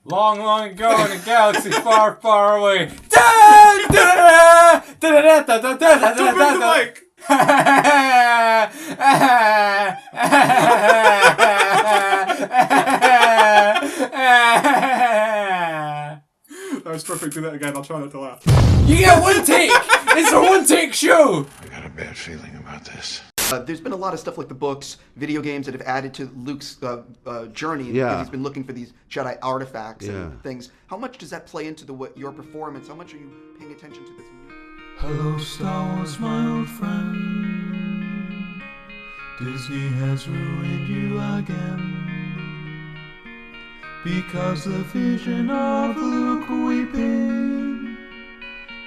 Long, long ago in a galaxy far, far away. Don't move the mic! That was perfect. Do that again. I'll try not to laugh. You get one take! It's a one-take show! I got a bad feeling about this. There's been a lot of stuff like the books, video games that have added to Luke's journey. Yeah. Because he's been looking for these Jedi artifacts Yeah. and things. How much does that play into your performance? How much are you paying attention to this? Hello, Star Wars, my old friend. Disney has ruined you again. Because the vision of Luke weeping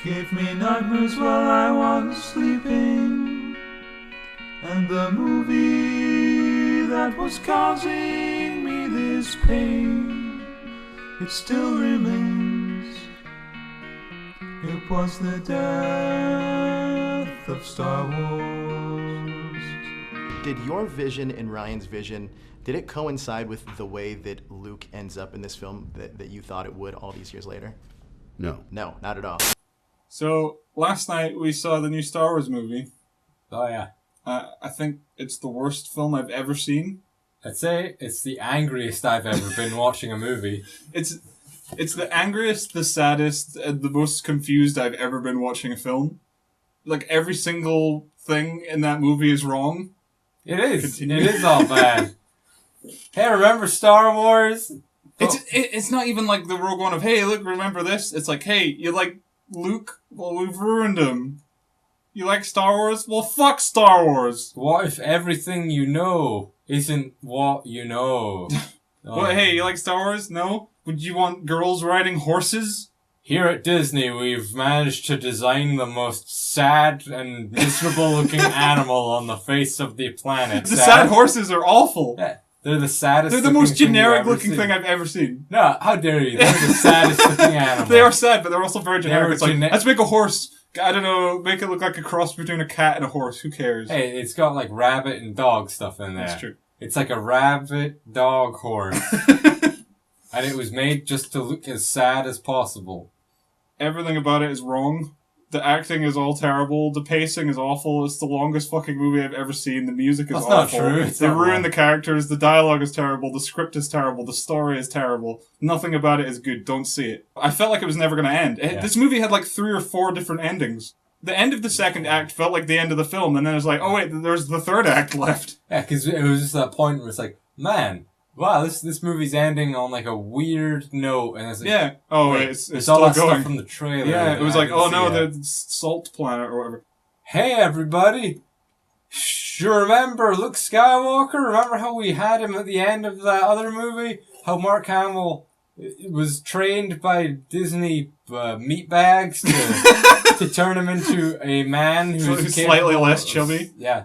gave me nightmares while I was sleeping. And the movie that was causing me this pain, it still remains. It was the death of Star Wars. Did your vision and Ryan's vision, did it coincide with the way that Luke ends up in this film that you thought it would all these years later? No. No, not at all. So, last night we saw the new Star Wars movie. Oh, yeah. I think it's the worst film I've ever seen. I'd say it's the angriest I've ever been watching a movie. It's the angriest, the saddest, and the most confused I've ever been watching a film. Like, every single thing in that movie is wrong. It is. Continue. It is all bad. Hey, remember Star Wars? It's not even like the Rogue One of, hey, look, remember this? It's like, hey, you like Luke? Well, we've ruined him. You like Star Wars? Well, fuck Star Wars! What if everything you know isn't what you know? What, hey, you like Star Wars? No? Would you want girls riding horses? Here at Disney, we've managed to design the most sad and miserable-looking animal on the face of the planet. The sad horses are awful. Yeah, they're the saddest. They're the most thing you've ever generic-looking seen. thing I've ever seen. No, how dare you? They're the saddest-looking animal. They are sad, but they're also very generic. They're It's like, let's make a horse. I don't know, make it look like a cross between a cat and a horse. Who cares? Hey, it's got like rabbit and dog stuff in there. That's true. It's like a rabbit dog horse. And it was made just to look as sad as possible. Everything about it is wrong. The acting is all terrible. The pacing is awful. It's the longest fucking movie I've ever seen. The music is That's awful. not true. It's They not ruin wrong. the characters. The dialogue is terrible. The script is terrible. The story is terrible. Nothing about it is good. Don't see it. I felt like it was never going to end. Yeah. This movie had like 3 or 4 different endings. The end of the second act felt like the end of the film, and then it's like, oh wait, there's the third act left. Yeah, because it was just that point where it's like, man, wow, this movie's ending on like a weird note, and it's like, Yeah. Oh, wait, it's there's still all that going. stuff from the trailer. Yeah, it was I like, didn't oh no, see it. the salt planet or whatever. Hey everybody! You remember Luke Skywalker? Remember how we had him at the end of that other movie? How Mark Hamill was trained by Disney meatbags to turn him into a man who's Who's slightly capable less of- chubby? Yeah.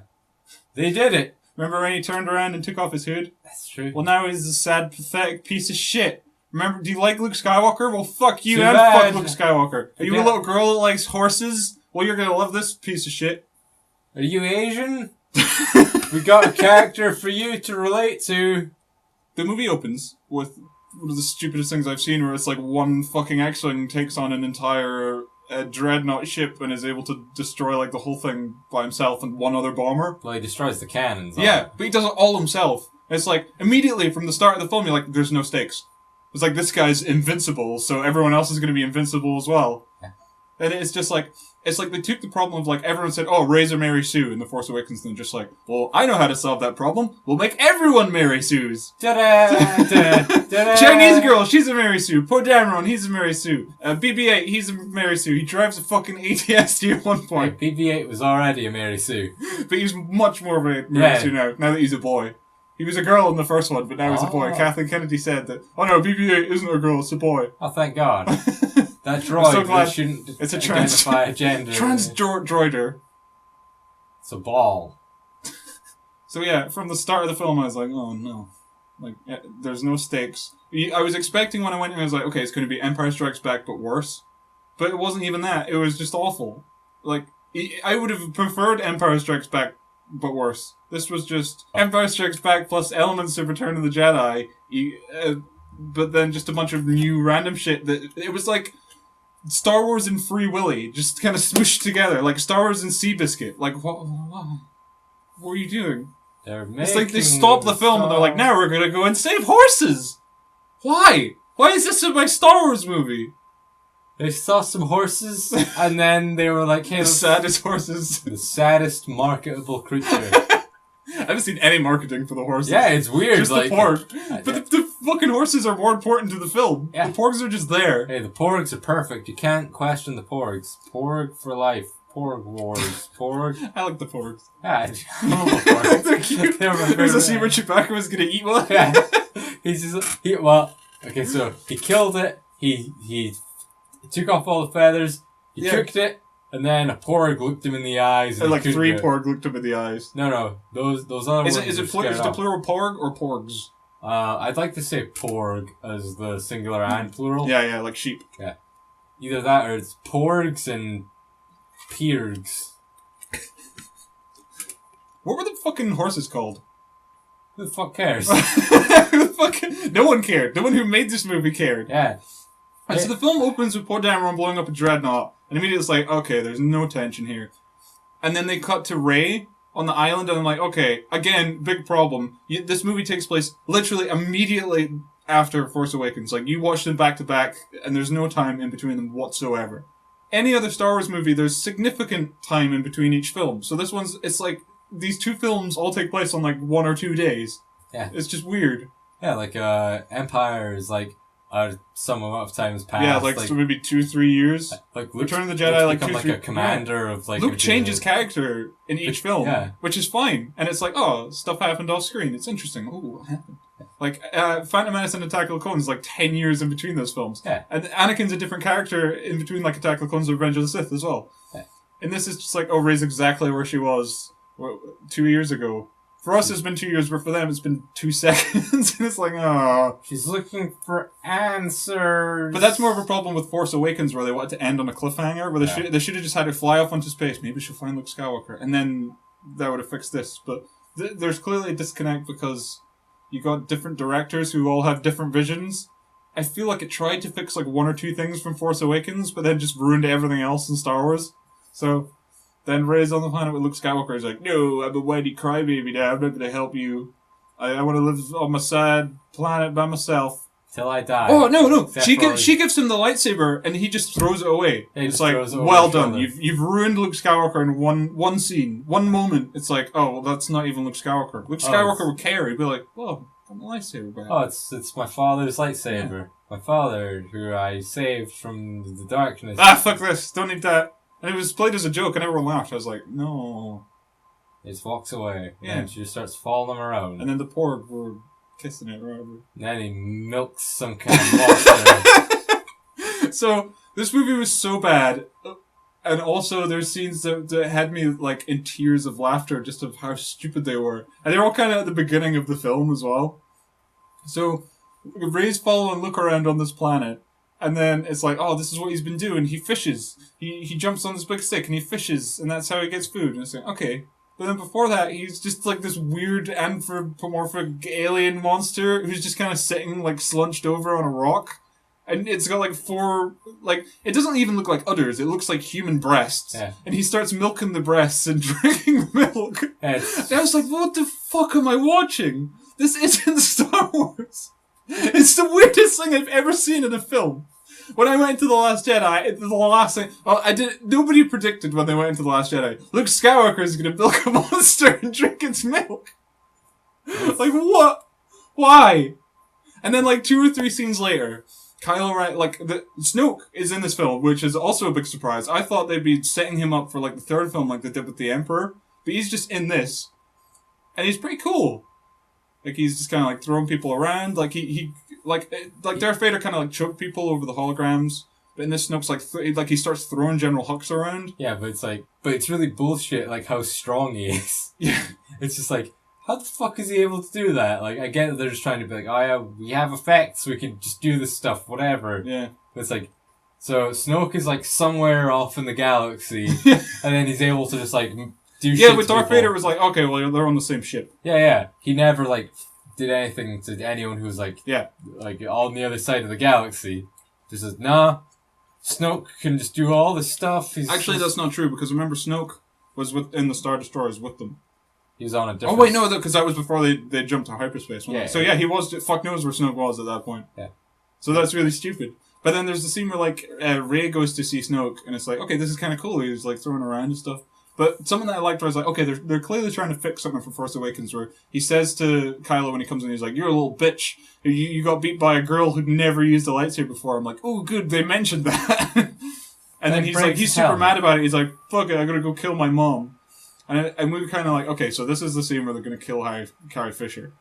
They did it. Remember when he turned around and took off his hood? That's true. Well, now he's a sad, pathetic piece of shit. Remember, do you like Luke Skywalker? Well, fuck you Too and bad. fuck Luke Skywalker. Are you a Yeah. little girl that likes horses? Well, you're gonna love this piece of shit. Are you Asian? We got a character for you to relate to. The movie opens with one of the stupidest things I've seen, where it's like one fucking X-Wing takes on an entire dreadnought ship and is able to destroy like the whole thing by himself and one other bomber. Well, he destroys the cannons. on Yeah, it. but he does it all himself. It's like, immediately from the start of the film, you're like, there's no stakes. It's like, this guy's invincible, so everyone else is going to be invincible as well. Yeah. And it's just like, it's like they took the problem of like, everyone said, oh, Razor Mary Sue in The Force Awakens, and just like, well, I know how to solve that problem. We'll make everyone Mary Sues. Ta-da! Ta-da! Chinese girl, she's a Mary Sue. Poe Dameron, he's a Mary Sue. BB-8, he's a Mary Sue. He drives a fucking ATST at one Hey, point. BB-8 was already a Mary Sue. But he's much more of a Mary Yeah. Sue now that he's a boy. He was a girl in the first one, but now he's a boy. Oh. Kathleen Kennedy said that, oh no, BB-8 isn't a girl, it's a boy. Oh, thank God. That droid so glad that shouldn't it's a identify a gender. Droider. It's a ball. So yeah, from the start of the film, I was like, oh no. Like, there's no stakes. I was expecting when I went in, I was like, okay, it's going to be Empire Strikes Back, but worse. But it wasn't even that. It was just awful. Like, I would have preferred Empire Strikes Back, but worse. This was just Empire Strikes Back plus elements of Return of the Jedi. but then just a bunch of new random shit that it was like Star Wars and Free Willy just kind of smooshed together, like Star Wars and Seabiscuit. Like what are you doing? It's like they stop the film and they're like, now we're gonna go and save horses. Why? Why is this in my Star Wars movie? They saw some horses, and then they were like, hey, The saddest horses. the saddest marketable creature. I haven't seen any marketing for the horses. Yeah, it's weird. Just like, the porg. But the fucking horses are more important to the film. Yeah. The porgs are just there. Hey, the porgs are perfect. You can't question the porgs. Porg for life. Porg wars. Porg. I like the porgs. Yeah, I love the porgs. They're cute. They're my There's a favorite. scene where Chewbacca was gonna eat one. Yeah. Okay, so he killed it. He took off all the feathers. He cooked it, and then a porg looked him in the eyes. And he like cooked 3 it. porg looked him in the eyes. No, those other Is ones. it were scared the off. plural porg or porgs? I'd like to say porg as the singular and plural. Yeah, like sheep. Yeah. Either that or it's porgs and peergs. What were the fucking horses called? Who the fuck cares? No one cared. No one who made this movie cared. Yeah. And so the film opens with Poe Dameron blowing up a dreadnought, and immediately it's like, okay, there's no tension here. And then they cut to Rey on the island, and I'm like, okay, again, big problem. This movie takes place literally immediately after Force Awakens. Like, you watch them back to back, and there's no time in between them whatsoever. Any other Star Wars movie, there's significant time in between each film. So this one's, it's like, these 2 films all take place on like 1 or 2 days. Yeah. It's just weird. Yeah, like Empire is like some amount of time has passed. Yeah, like so maybe 2-3 years. Like Luke, Return of the Jedi, Luke's like become 2-3 a commander of like. Luke changes character in each film, yeah. which is fine, and it's like, oh, stuff happened off screen. It's interesting. Ooh, what happened? Like Phantom Menace and Attack of the Clones is like 10 years in between those films. Yeah. And Anakin's a different character in between like Attack of the Clones and Revenge of the Sith as well. Yeah. And this is just like, oh, Rey's exactly where she was 2 years ago. For us, it's been 2 years, but for them, it's been 2 seconds. And it's like, oh. She's looking for answers. But that's more of a problem with Force Awakens, where they wanted to end on a cliffhanger, where they should have just had her fly off into space. Maybe she'll find Luke Skywalker, and then that would have fixed this. But there's clearly a disconnect because you got different directors who all have different visions. I feel like it tried to fix like 1 or 2 things from Force Awakens, but then just ruined everything else in Star Wars. So then Rey's on the planet with Luke Skywalker. He's like, no, I'm a whiny crybaby now. I'm not going to help you. I want to live on my sad planet by myself. Till I die. Oh, no. Except She gives him the lightsaber, and he just throws it away. Yeah, he it's just like, throws it over well his done. shoulder. You've ruined Luke Skywalker in one scene. One moment. It's like, oh, well, that's not even Luke Skywalker. Luke Skywalker would care. He'd be like, whoa, got my lightsaber back. Oh, it's my father's lightsaber. Yeah. My father, who I saved from the darkness. Ah, fuck this. Don't need that. And it was played as a joke, and everyone laughed. I was like, no. He just walks away. Yeah. And she just starts following him around. And then the porg were kissing it or whatever. And then he milks some kind of monster. So, this movie was so bad. And also, there's scenes that had me, like, in tears of laughter just of how stupid they were. And they're all kind of at the beginning of the film as well. So, Rey's following Luke around on this planet. And then it's like, oh, this is what he's been doing. He fishes. He jumps on this big stick and he fishes. And that's how he gets food. And it's like, okay. But then before that, he's just like this weird anthropomorphic alien monster who's just kind of sitting, like, slunched over on a rock. And it's got like 4, like, it doesn't even look like udders. It looks like human breasts. Yeah. And he starts milking the breasts and drinking milk. And I was like, what the fuck am I watching? This isn't Star Wars. It's the weirdest thing I've ever seen in a film. When I went into The Last Jedi, the last thing, nobody predicted when they went into The Last Jedi, Luke Skywalker is going to milk a monster and drink its milk. Like, what? Why? And then, like, 2 or 3 scenes later, Kylo Ren, like, Snoke is in this film, which is also a big surprise. I thought they'd be setting him up for, like, the 3rd film like they did with the Emperor, but he's just in this. And he's pretty cool. Like, he's just kind of, like, throwing people around. Like, like Darth Vader kind of, like, choked people over the holograms. But in this, Snoke's, like, he starts throwing General Hux around. Yeah, but it's like, but it's really bullshit, like, how strong he is. Yeah. It's just like, how the fuck is he able to do that? Like, I get that they're just trying to be like, oh yeah, we have effects, we can just do this stuff, whatever. Yeah. But it's like, so Snoke is, like, somewhere off in the galaxy, and then he's able to just, like, do shit Yeah, but to Darth people. Vader was like, okay, well, they're on the same ship. Yeah. He never, like, did anything to anyone who was like Yeah. on the other side of the galaxy. Just says, nah, Snoke can just do all this stuff. Actually, that's not true, because remember, Snoke was in the Star Destroyers with them. He was on a different... Oh, wait, no, because that was before they jumped to hyperspace. Yeah, So, yeah, he was... Fuck knows where Snoke was at that point. Yeah. So that's really stupid. But then there's the scene where, like, Rey goes to see Snoke, and it's like, okay, this is kind of cool. He's, like, throwing around and stuff. But something that I liked was like, okay, they're clearly trying to fix something for Force Awakens, where he says to Kylo when he comes in, he's like, "You're a little bitch. You got beat by a girl who'd never used a lightsaber before." I'm like, oh, good, they mentioned that. And then he's super mad about it. He's like, fuck it, I gotta go kill my mom. And we were kind of like, okay, so this is the scene where they're gonna kill Carrie Fisher.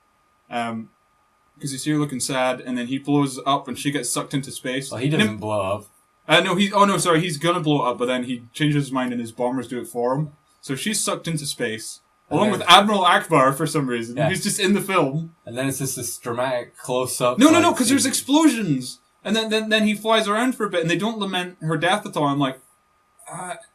Because you see her looking sad, and then he blows up and she gets sucked into space. Well, he doesn't blow up. He's gonna blow up, but then he changes his mind and his bombers do it for him. So she's sucked into space, along with Admiral Akbar for some reason, who's just in the film. And then it's just this dramatic close-up. No, because there's explosions! And then he flies around for a bit, and they don't lament her death at all. I'm like,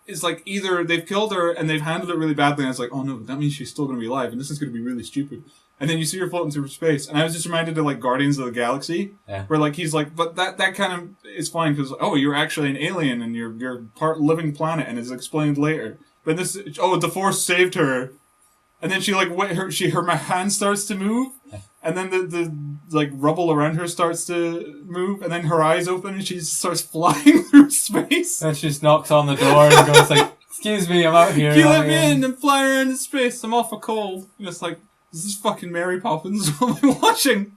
it's like either they've killed her and they've handled it really badly, and it's like, oh no, that means she's still gonna be alive, and this is gonna be really stupid. And then you see her floating through space, and I was just reminded of like Guardians of the Galaxy, where like he's like, but that kind of is fine because you're actually an alien and you're part living planet, and is explained later. But the Force saved her, and then she like her hand starts to move, and then the like rubble around her starts to move, and then her eyes open and she starts flying through space. And she just knocks on the door and goes like, "Excuse me, I'm out here." Can you let me in and fly around in space? I'm off a cold. And it's like, is this fucking Mary Poppins? What am I watching?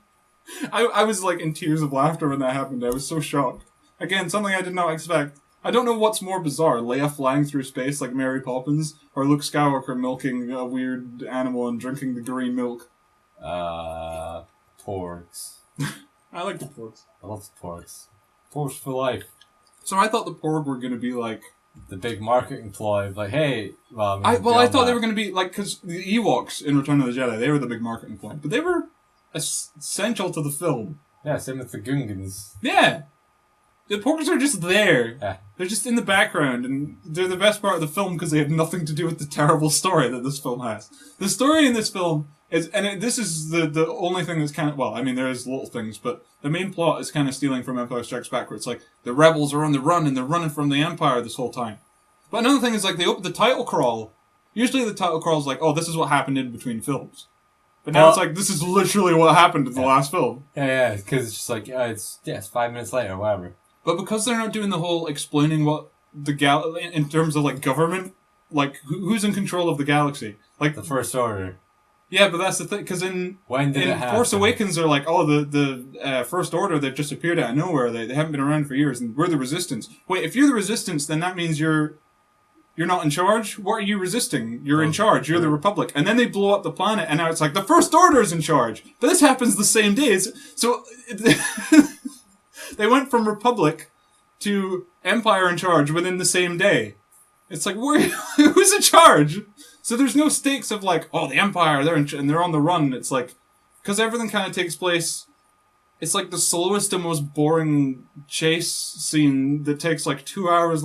I was like in tears of laughter when that happened. I was so shocked. Again, something I did not expect. I don't know what's more bizarre, Leia flying through space like Mary Poppins, or Luke Skywalker milking a weird animal and drinking the green milk. Porgs. I like the porgs. I love the porgs. Porgs for life. So I thought the porg were going to be like... the big marketing ploy of like, hey... I thought they were going to be like, because the Ewoks in Return of the Jedi, they were the big marketing ploy. But they were essential to the film. Yeah, same with the Gungans. Yeah. The porgs are just there. Yeah. They're just in the background, and they're the best part of the film because they have nothing to do with the terrible story that this film has. The story in this film is, this is the only thing that's kind of, well, I mean, there is little things, but the main plot is kind of stealing from Empire Strikes Back, where it's like, the rebels are on the run, and they're running from the Empire this whole time. But another thing is, like, they open the title crawl. Usually the title crawl is like, oh, this is what happened in between films. But now it's like, this is literally what happened in the last film. Yeah, because it's just like, it's 5 minutes later, whatever. But because they're not doing the whole explaining what the in terms of like government, like who's in control of the galaxy, like the First Order. Yeah, but that's the thing, because in Force Awakens they're like, oh, the First Order, they've just appeared out of nowhere. They haven't been around for years, and we're the Resistance. Wait, if you're the Resistance, then that means you're not in charge. What are you resisting? You're in charge. You're the Republic. And then they blow up the planet, and now it's like the First Order is in charge. But this happens the same days, so. They went from Republic to Empire in charge within the same day. It's like, who's in charge? So there's no stakes of like, oh, the Empire, and they're on the run. It's like, because everything kind of takes place, it's like the slowest and most boring chase scene that takes like 2 hours.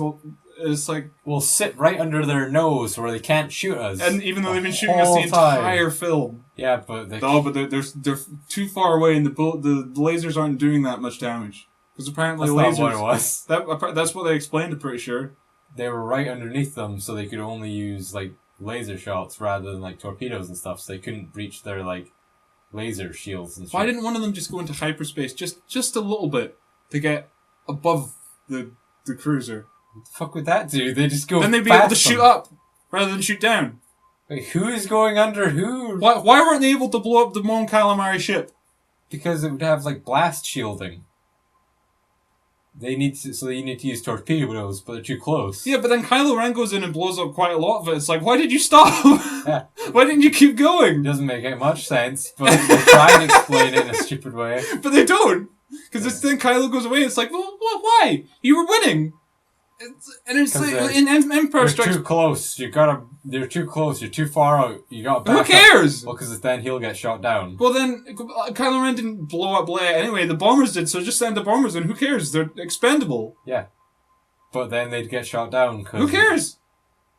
It's like, we'll sit right under their nose where they can't shoot us. And even though they've been shooting us the entire film. Yeah, but they're too far away, and the lasers aren't doing that much damage. Because apparently that's lasers... not what it was. That's what they explained, I'm pretty sure. They were right underneath them, so they could only use, like, laser shots rather than, like, torpedoes and stuff, so they couldn't breach their, like, laser shields and stuff. Why didn't one of them just go into hyperspace just a little bit to get above the cruiser? What the fuck would that do? They just go Then they'd be able to shoot up rather than shoot down. Wait, who is going under who? Why weren't they able to blow up the Mon Calamari ship? Because it would have, like, blast shielding. You need to use torpedoes, but they're too close. Yeah, but then Kylo Ren goes in and blows up quite a lot of it. It's like, why did you stop? Yeah. Why didn't you keep going? It doesn't make much sense, but they try and explain it in a stupid way. But they don't! Because this thing, Kylo goes away, it's like, well, why? You were winning! It's like, in Empire Strikes... You're too close. They're too close. You're too far out. You got back. Who cares? Well, because then he'll get shot down. Well, then Kylo Ren didn't blow up Leia anyway. The bombers did, so just send the bombers in. Who cares? They're expendable. Yeah, but then they'd get shot down. Who cares?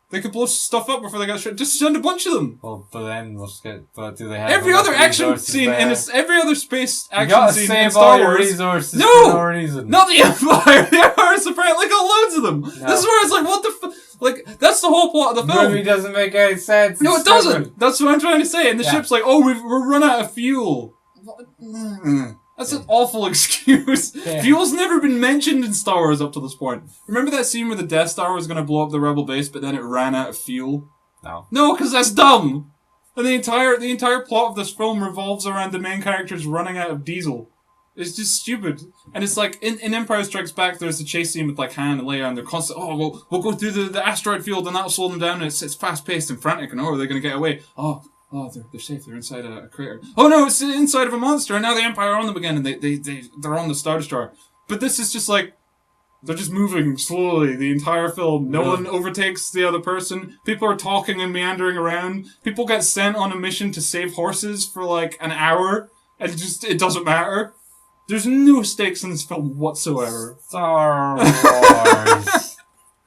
They could blow stuff up before they got shot. Just send a bunch of them. Well, but then we'll just get. But do they have Every enough other action resources scene there? every other space You action gotta scene save in Star all your Wars. resources No! for no reason. Not the Empire. The Empire's apparently got loads of them. No. This is where it's like, what the like, that's the whole plot of the The film. movie doesn't make any sense. No, it It's doesn't. stupid. That's what I'm trying to say. And the Yeah. ship's like, oh, we're run out of fuel. That's an awful excuse. Yeah. Fuel's never been mentioned in Star Wars up to this point. Remember that scene where the Death Star was going to blow up the Rebel base, but then it ran out of fuel? No, because that's dumb. And the entire plot of this film revolves around the main characters running out of diesel. It's just stupid. And it's like, in Empire Strikes Back, there's a chase scene with like Han and Leia, and they're constantly, oh, we'll go through the asteroid field, and that'll slow them down, and it's fast-paced and frantic, and they're going to get away. Oh, they're safe, they're inside a crater. Oh no, it's inside of a monster, and now the Empire are on them again, and they're on the Star Destroyer. But this is just like, they're just moving slowly the entire film. No one overtakes the other person. People are talking and meandering around. People get sent on a mission to save horses for like an hour, and it doesn't matter. There's no stakes in this film whatsoever. Star Wars.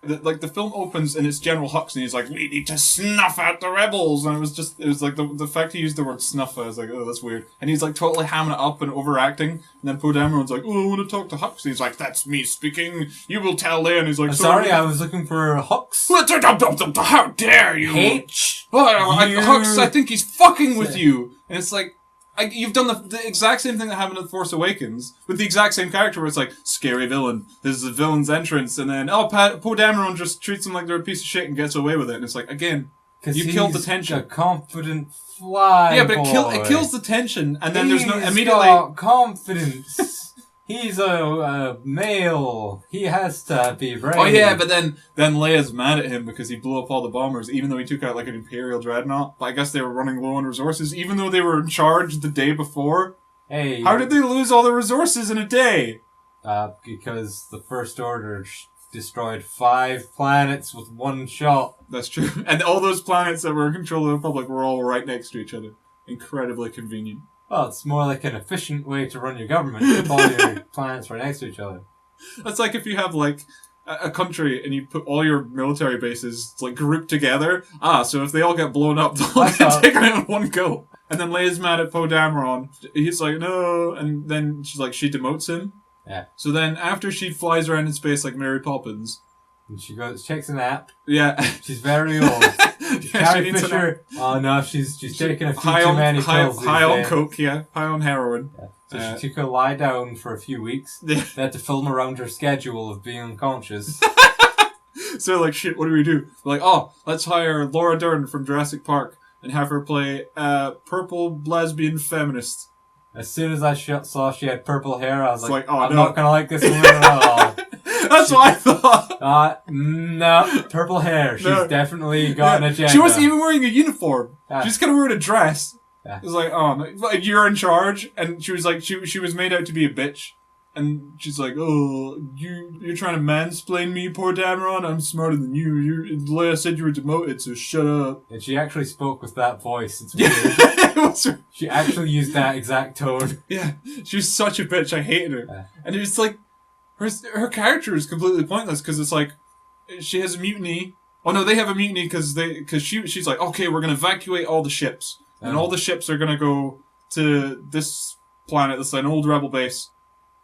The film opens and it's General Hux and he's like, we need to snuff out the rebels. And it was like the fact he used the word snuff, I was like, oh, that's weird. And he's like totally hamming it up and overacting. And then Poe Dameron's like, oh, I want to talk to Hux. And he's like, that's me speaking. You will tell Leia. And he's like, sorry, I was looking for Hux. How dare you? H. Hux, I think he's fucking with you. And it's like, you've done the exact same thing that happened in The Force Awakens with the exact same character where it's like, scary villain, this is the villain's entrance, and then, Poe Dameron just treats them like they're a piece of shit and gets away with it, and it's like, again, you killed the tension. A confident fly. Yeah, but it kills the tension, and then there's no immediately. Got confidence. He's a male. He has to be brave. Oh yeah, but then Leia's mad at him because he blew up all the bombers, even though he took out like an Imperial dreadnought. But I guess they were running low on resources, even though they were in charge the day before. Hey, how did they lose all the resources in a day? Because the First Order destroyed 5 planets with one shot. That's true, and all those planets that were in control of the Republic were all right next to each other. Incredibly convenient. Well, it's more like an efficient way to run your government. If all your planets right next to each other. That's like if you have like a country and you put all your military bases like grouped together. So if they all get blown up, they'll all get taken out in one go. And then Leia's mad at Poe Dameron. He's like, no, and then she's like, she demotes him. Yeah. So then after she flies around in space like Mary Poppins. And she checks a nap. Yeah. She's very old. Carrie Fisher. Oh no, she's taking a few too many pills. High on coke, yeah. High on heroin. Yeah. So she took a lie down for a few weeks. They had to film around her schedule of being unconscious. So like, shit, what do we do? We're like, let's hire Laura Dern from Jurassic Park and have her play purple lesbian feminist. As soon as I saw she had purple hair, I was like, I'm no. not gonna like this woman at all. That's what I thought. No, purple hair. She's definitely got an agenda. She wasn't even wearing a uniform. Yeah. She's kind of wearing a dress. Yeah. It was like, like, you're in charge, and she was like, she was made out to be a bitch, and she's like, you're trying to mansplain me, Poe Dameron. I'm smarter than you. Leia said you were demoted, so shut up. And she actually spoke with that voice. It's weird. She actually used that exact tone. Yeah, she was such a bitch. I hated her, and it was like. Her character is completely pointless because it's like she has a mutiny. Oh no, they have a mutiny because she's like, okay, we're gonna evacuate all the ships and all the ships are gonna go to this planet. This is an old rebel base.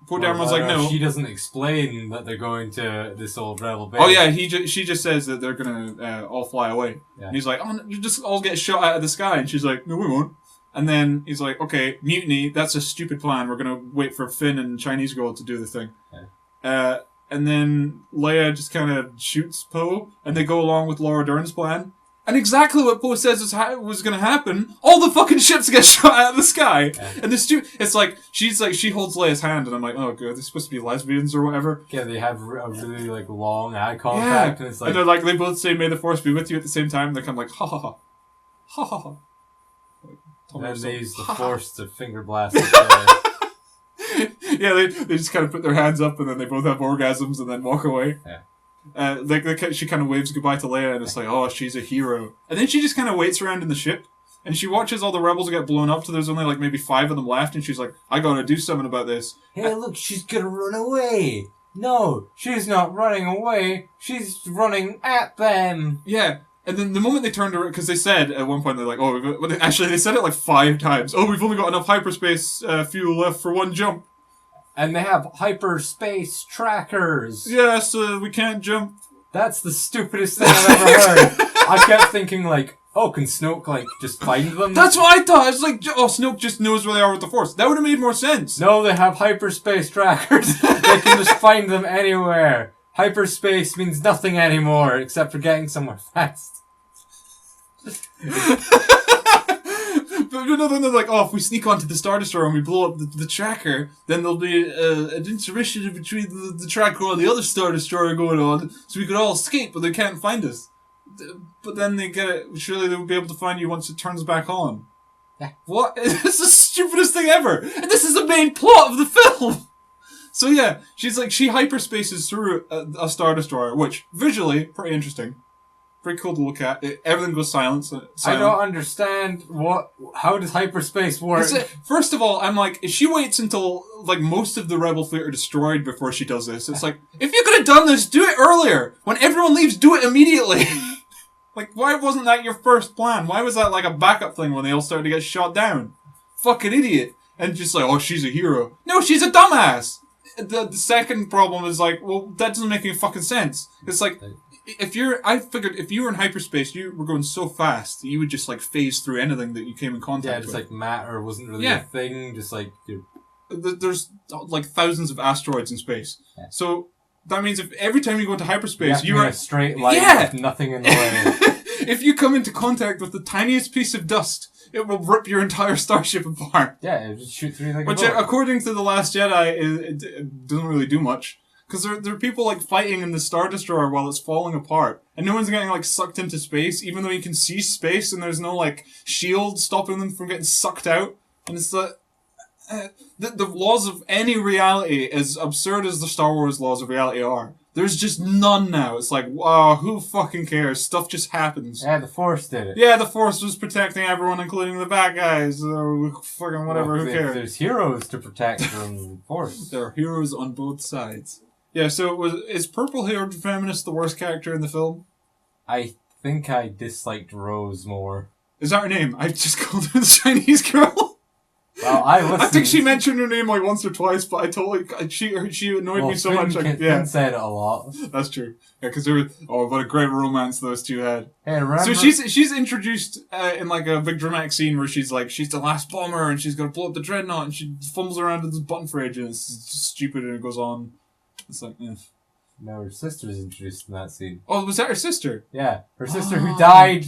Poe Dameron's like, no. She doesn't explain that they're going to this old rebel base. Oh yeah, she just says that they're gonna all fly away. Yeah. And he's like, you just all get shot out of the sky, and she's like, no, we won't. And then he's like, okay, mutiny. That's a stupid plan. We're gonna wait for Finn and Chinese girl to do the thing. Yeah. And then Leia just kind of shoots Poe, and they go along with Laura Dern's plan. And exactly what Poe says was going to happen. All the fucking ships get shot out of the sky, and it's like she holds Leia's hand, and I'm like, oh god, they're supposed to be lesbians or whatever. Yeah, they have a really like long eye contact, and it's like, and they're like, they both say, "May the Force be with you" at the same time. And they're kind of like, ha ha ha, ha ha ha. And then they use the Force to finger blast. Yeah, they just kind of put their hands up and then they both have orgasms and then walk away. Yeah. She kind of waves goodbye to Leia and it's like, oh, she's a hero. And then she just kind of waits around in the ship and she watches all the rebels get blown up till there's only like maybe 5 of them left and she's like, I gotta do something about this. Hey, look, she's gonna run away. No, she's not running away. She's running at them. Yeah. And then the moment they turned around, because they said at one point, they're like, actually they said it like 5 times. Oh, we've only got enough hyperspace fuel left for 1 jump. And they have hyperspace trackers. Yeah, so we can't jump. That's the stupidest thing I've ever heard. I kept thinking like, oh, can Snoke like just find them? That's what I thought. It's like, oh, Snoke just knows where they are with the Force. That would have made more sense. No, they have hyperspace trackers. They can just find them anywhere. Hyperspace means nothing anymore except for getting somewhere fast. But then they're like, oh, if we sneak onto the Star Destroyer and we blow up the tracker, then there'll be an intermission between the tracker and the other Star Destroyer going on, so we could all escape, but they can't find us. But then they get it. Surely they will be able to find you once it turns back on. Yeah. What? It's the stupidest thing ever. And this is the main plot of the film. So yeah, she's like, she hyperspaces through a Star Destroyer, which visually pretty interesting. Pretty cool to look at. Everything goes silent. I don't understand how does hyperspace work? First of all, I'm like, if she waits until like most of the Rebel fleet are destroyed before she does this, it's like, if you could have done this, do it earlier. When everyone leaves, do it immediately. Like, why wasn't that your first plan? Why was that like a backup thing when they all started to get shot down? Fucking idiot. And just like, oh, she's a hero. No, she's a dumbass. The second problem is like, well, that doesn't make any fucking sense. It's like, I figured if you were in hyperspace, you were going so fast that you would just like phase through anything that you came in contact with. Yeah, just like matter wasn't really a thing. Just like there's like thousands of asteroids in space, so that means if every time you go into hyperspace, you are in a straight line with nothing in the way. If you come into contact with the tiniest piece of dust, it will rip your entire starship apart. Yeah, it just shoot through like which, according to the Last Jedi, it doesn't really do much. Because there are people, like, fighting in the Star Destroyer while it's falling apart. And no one's getting, like, sucked into space, even though you can see space and there's no, like, shield stopping them from getting sucked out. And it's the laws of any reality, as absurd as the Star Wars laws of reality are, there's just none now. It's like, wow, who fucking cares? Stuff just happens. Yeah, the Force did it. Yeah, the Force was protecting everyone, including the bad guys, or fucking whatever, well, who cares? There's heroes to protect from the Force. There are heroes on both sides. Yeah, so is purple-haired feminist the worst character in the film? I think I disliked Rose more. Is that her name? I just called her the Chinese girl. Well, I think she mentioned her name like once or twice, but I totally she annoyed me so much. Finn said it a lot. That's true. Yeah, because there was what a great romance those two had. Hey, remember? So she's introduced in like a big dramatic scene where she's like the last bomber and she's gonna blow up the dreadnought and she fumbles around with this button for ages and it's just stupid and it goes on. It's like, No, her sister's introduced in that scene. Oh, was that her sister? Yeah, her sister who died.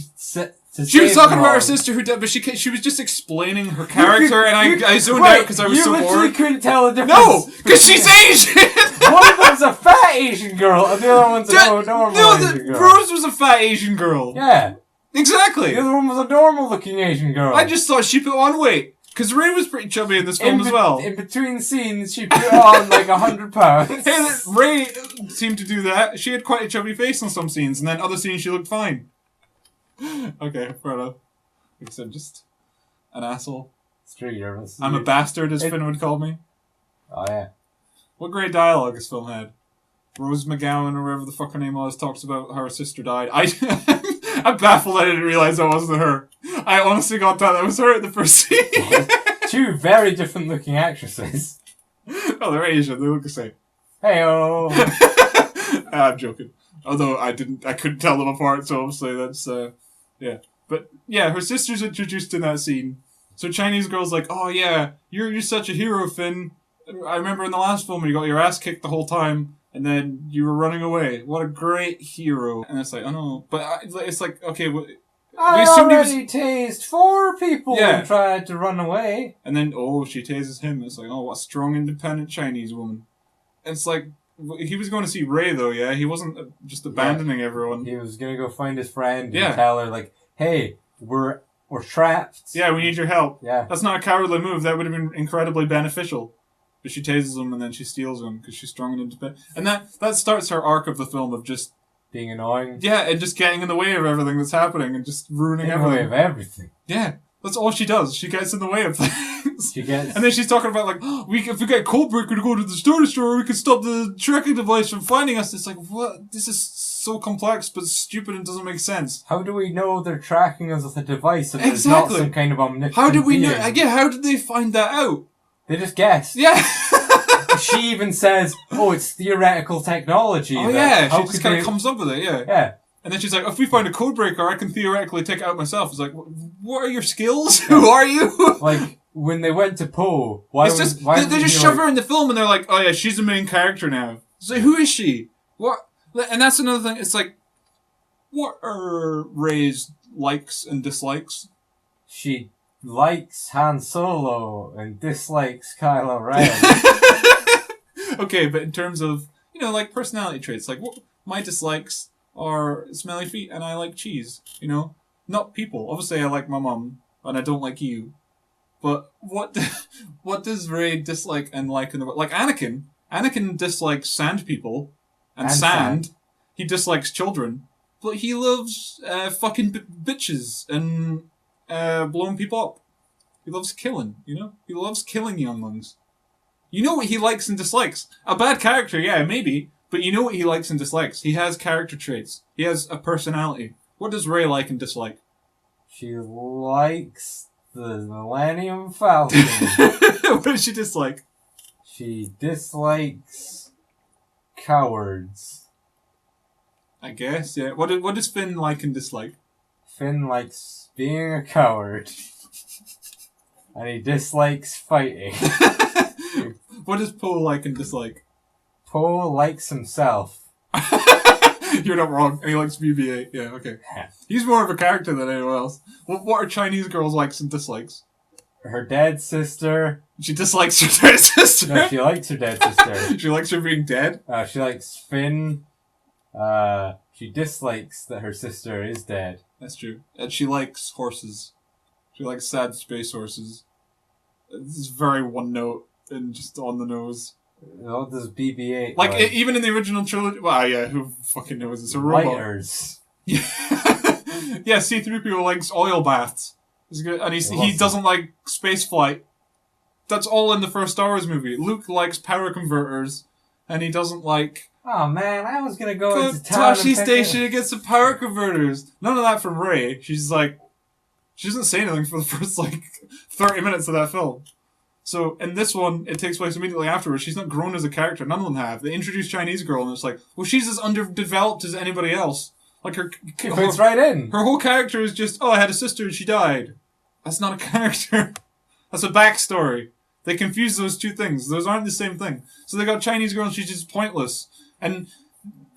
She was talking about her sister who died, but she was just explaining her character, and I zoned out because I was so bored. You couldn't tell the difference. No, because she's Asian. One of them's a fat Asian girl, and the other one's a normal Asian girl. Rose was a fat Asian girl. Yeah, exactly. The other one was a normal-looking Asian girl. I just thought she put on weight. Because Rey was pretty chubby in this film as well. In between scenes, she put on like 100 pounds. Hey, Rey seemed to do that. She had quite a chubby face in some scenes, and then other scenes she looked fine. Okay, fair enough. Like I said, just an asshole. It's true, I'm a bastard, as Finn would call me. Oh, yeah. What great dialogue this film had. Rose McGowan, or whatever the fuck her name was, talks about how her sister died. I'm baffled I didn't realize that wasn't her. I honestly got that was her at the first scene. Two very different looking actresses. Oh, they're Asian. They look the same. Hey-oh. I'm joking. Although I couldn't tell them apart, so obviously that's, yeah. But, yeah, her sister's introduced in that scene. So Chinese girl's like, oh yeah, you're such a hero, Finn. I remember in the last film you got your ass kicked the whole time. And then you were running away. What a great hero. And it's like, oh no. But it's like, okay, I already tased 4 people and tried to run away. And then, she tases him. It's like, oh, what a strong, independent Chinese woman. And it's like, he was going to see Rey, though, yeah? He wasn't just abandoning everyone. He was going to go find his friend and tell her, like, hey, we're trapped. Yeah, we need your help. Yeah. That's not a cowardly move. That would have been incredibly beneficial. But she tases him and then she steals him because she's strong and independent. And that starts her arc of the film of just... being annoying. Yeah, and just getting in the way of everything that's happening and just ruining everything. In the way of everything. Yeah. That's all she does. She gets in the way of things. She gets... And then she's talking about, like, if we get Codebreaker to go to the store, we can stop the tracking device from finding us. It's like, what? This is so complex, but stupid and doesn't make sense. How do we know they're tracking us with a device if there's not some kind of omnipotent How did we know? being? Again, how did they find that out? They just guessed. Yeah. She even says, "Oh, it's theoretical technology." Oh, that- yeah. how She just could kind they- of comes up with it, yeah. Yeah. And then she's like, if we find a codebreaker, I can theoretically take it out myself. It's like, what are your skills? Who are you? Like, when they went to Poe, why It's was... just, why they just shove her in the film and they're like, oh yeah, she's the main character now. It's like, who is she? What? And that's another thing. It's like, what are Rey's likes and dislikes? She likes Han Solo and dislikes Kylo Ren. Okay, but in terms of, like personality traits, like my dislikes are smelly feet and I like cheese, Not people. Obviously I like my mum and I don't like you. But what does Rey dislike and like in the world? Like Anakin. Anakin dislikes sand people and sand. He dislikes children. But he loves fucking bitches and blowing people up. He loves killing, He loves killing younglings. You know what he likes and dislikes. A bad character, yeah, maybe. But you know what he likes and dislikes. He has character traits. He has a personality. What does Rey like and dislike? She likes the Millennium Falcon. What does she dislike? She dislikes cowards. I guess, yeah. What does Finn like and dislike? Finn likes being a coward. And he dislikes fighting. What does Poe like and dislike? Poe likes himself. You're not wrong. And he likes BB-8. Yeah, okay. He's more of a character than anyone else. What are Chinese girls' likes and dislikes? Her dead sister. She dislikes her dead sister. No, she likes her dead sister. She likes her being dead. She likes Finn. She dislikes that her sister is dead. That's true. And she likes horses. She likes sad space horses. This is very one note and just on the nose. What does BB-8 like? Even in the original trilogy. Well, yeah, who fucking knows? It's a robot. Lighters. Yeah, C-3PO likes oil baths. It's good, and he doesn't like space flight. That's all in the first Star Wars movie. Luke likes power converters, and he doesn't like. Oh man, I was gonna go into town Tashi Station and get some power converters. None of that from Rey. She's like, she doesn't say anything for the first 30 minutes of that film. So in this one, it takes place immediately afterwards. She's not grown as a character. None of them have. They introduce Chinese girl, and it's like, well, she's as underdeveloped as anybody else. Like her fits right in. Her whole character is just, I had a sister and she died. That's not a character. That's a backstory. They confuse those two things. Those aren't the same thing. So they got Chinese girl and she's just pointless. And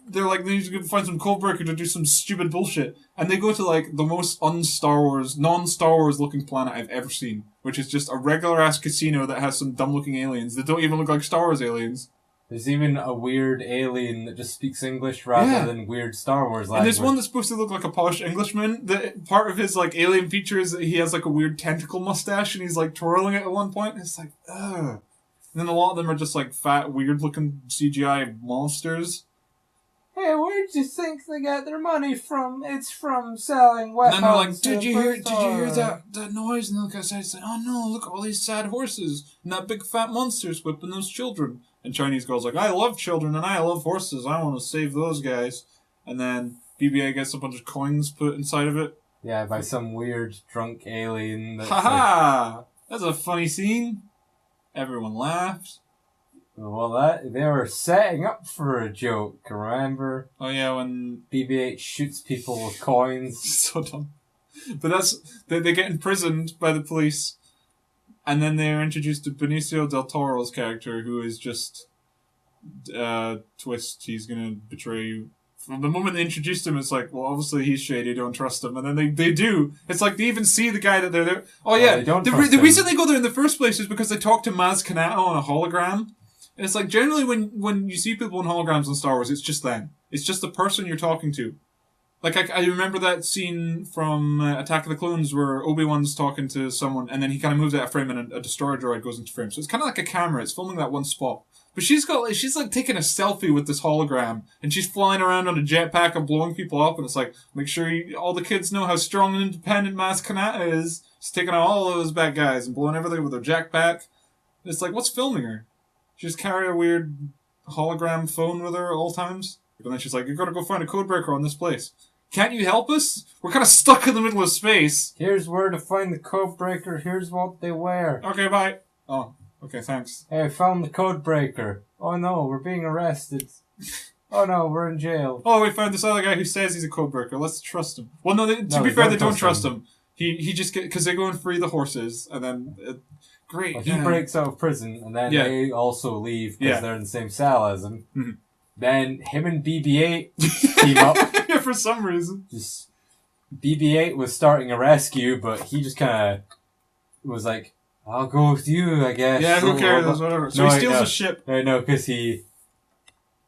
they're like, they need to go find some codebreaker to do some stupid bullshit. And they go to the most non-Star Wars looking planet I've ever seen. Which is just a regular ass casino that has some dumb looking aliens that don't even look like Star Wars aliens. There's even a weird alien that just speaks English rather than weird Star Wars language. And there's one that's supposed to look like a posh Englishman. That part of his alien feature is that he has a weird tentacle mustache and he's twirling it at one point. And it's ugh. And then a lot of them are just fat, weird looking CGI monsters. Hey, where'd you think they got their money from? It's from selling weapons. And then they're like, did you hear that noise? And they look outside and say, oh no, look at all these sad horses. And that big fat monster's whipping those children. And Chinese girl's like, I love children and I love horses. I want to save those guys. And then BB-8 gets a bunch of coins put inside of it. Yeah, by some weird drunk alien. Haha! That's a funny scene. Everyone laughed. Well, they were setting up for a joke, remember? Oh yeah, when BB-8 shoots people with coins. So dumb. But they get imprisoned by the police. And then they're introduced to Benicio del Toro's character, who is just twist. He's gonna betray you. From the moment they introduced him, it's well, obviously he's shady. Don't trust him. And then they do. It's they even see the guy that they're there. Oh yeah, the reason they go there in the first place is because they talk to Maz Kanata on a hologram. And it's generally when you see people in holograms in Star Wars, it's just them. It's just the person you're talking to. Like, I remember that scene from Attack of the Clones where Obi-Wan's talking to someone, and then he kind of moves out of frame, and a destroyer droid goes into frame. So it's kind of like a camera. It's filming that one spot. But she's taking a selfie with this hologram, and she's flying around on a jetpack and blowing people up, and it's like, make sure all the kids know how strong and independent Maz Kanata is. She's taking out all of those bad guys and blowing everything with her jetpack. It's like, what's filming her? She just carry a weird hologram phone with her at all times. And then she's like, you gotta go find a codebreaker on this place. Can't you help us? We're kind of stuck in the middle of space. Here's where to find the code breaker. Here's what they wear. Okay, bye. Oh, okay, thanks. Hey, I found the code breaker. Oh no, we're being arrested. Oh no, we're in jail. Oh, we found this other guy who says he's a codebreaker. Let's trust him. Well, no, to No, be they fair, don't they don't trust trust him. He just because they go and free the horses, and then great. Well, he breaks out of prison, and then Yeah. they also leave because Yeah. they're in the same cell as him. Mhm. Then him and BB-8 team up. Yeah, for some reason. Just BB-8 was starting a rescue, but he just kind of was like, "I'll go with you, I guess." Yeah, who cares? Whatever. So he steals a ship. No, because he.